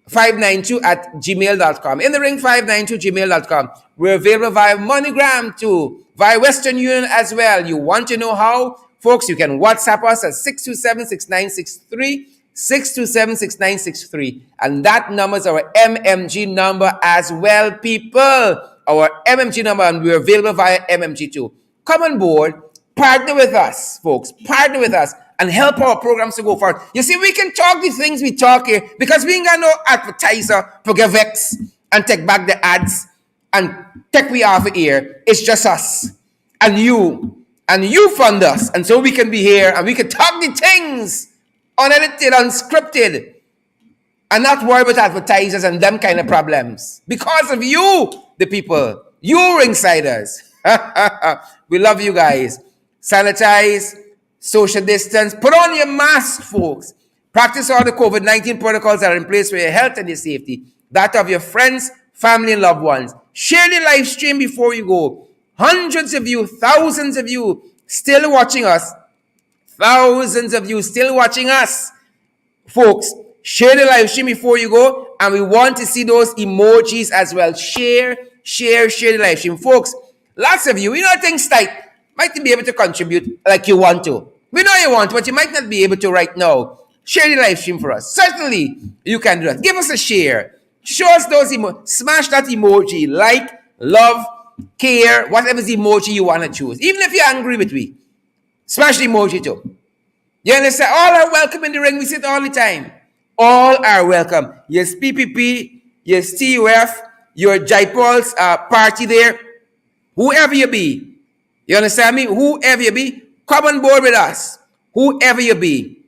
[SPEAKER 1] 592 at gmail.com. In the ring 592 gmail.com. We're available via MoneyGram too, via Western Union as well. You want to know how? Folks, you can WhatsApp us at 627-6963, 627-6963. And that number is our MMG number as well, people. Our MMG number, and we're available via MMG too. Come on board. Partner with us, folks. Partner with us and help our programs to go forward. You see, we can talk the things we talk here because we ain't got no advertiser for give vex and take back the ads and take we off the air. It's just us and you And you fund us. And so we can be here and we can talk the things unedited, unscripted, and not worry about advertisers and them kind of problems. Because of you, the people, you ringsiders. We love you guys. Sanitize, social distance, put on your mask, folks. Practice all the COVID-19 protocols that are in place for your health and your safety, that of your friends, family, and loved ones. Share the live stream before you go. Hundreds of you, thousands of you still watching us. Thousands of you still watching us. Folks, share the live stream before you go, and we want to see those emojis as well. Share the live stream. Folks, lots of you, things tight, might be able to contribute like you want to. We know you want to, but you might not be able to right now. Share the live stream for us. Certainly, you can do that. Give us a share. Show us those smash that emoji, like, love, care, whatever the emoji you want to choose. Even if you're angry with me, smash the emoji too. You understand? All are welcome in the ring. We say it all the time. All are welcome. Yes, PPP, yes, TUF, your Jaipaul's party there. Whoever you be. You understand me? Whoever you be, come on board with us. Whoever you be.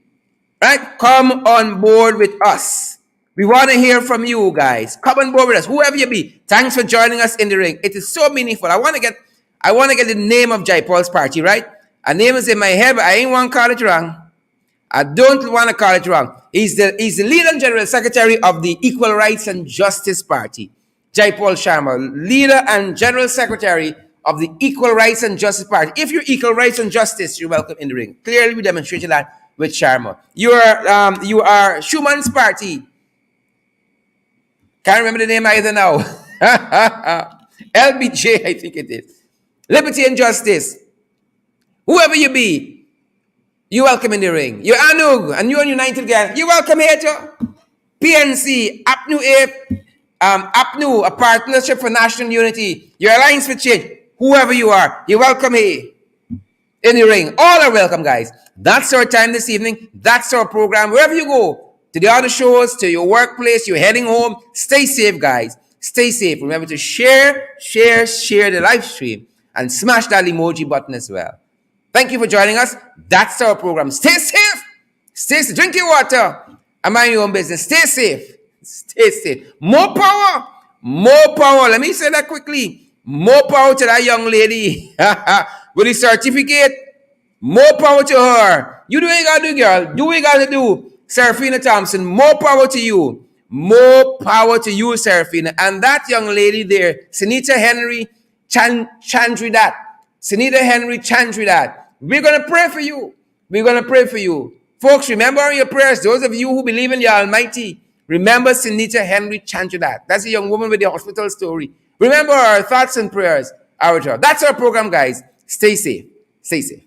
[SPEAKER 1] Right? Come on board with us. We want to hear from you guys. Come on board with us. Whoever you be. Thanks for joining us in the ring. It is so meaningful. I want to get the name of Jaipaul's party, right? A name is in my head, but I ain't want to call it wrong. I don't want to call it wrong. He's the leader and general secretary of the Equal Rights and Justice Party. Jaipaul Sharma, leader and general secretary of the Equal Rights and Justice Party. If you're Equal Rights and Justice, you're welcome in the ring. Clearly, we demonstrated that with Sharma. You are Schumann's party. Can't remember the name either now. LBJ, I think it is. Liberty and Justice. Whoever you be, you're welcome in the ring. You're Anug, and you're United Guyana. You're welcome here too. PNC, APNU, a partnership for national unity. Your Alliance for Change. Whoever you are, you're welcome here in the ring. All are welcome, guys. That's our time this evening. That's our program. Wherever you go, to the other shows, to your workplace, you're heading home, stay safe, guys. Stay safe. Remember to share the live stream and smash that emoji button as well. Thank you for joining us. That's our program. Stay safe. Stay safe. Drink your water and mind your own business. Stay safe. Stay safe. More power. More power. Let me say that quickly. More power to that young lady with the certificate. More power to her. You do what you got to do, girl. Do what you got to do. Serafina Thompson, more power to you. More power to you, Serafina. And that young lady there, Sunita Henry Chandridat. Sunita Henry Chandridat. We're going to pray for you. We're going to pray for you. Folks, remember your prayers. Those of you who believe in the Almighty, remember Sunita Henry Chandridat. That's a young woman with the hospital story. Remember our thoughts and prayers are with her. That's our program, guys. Stay safe. Stay safe.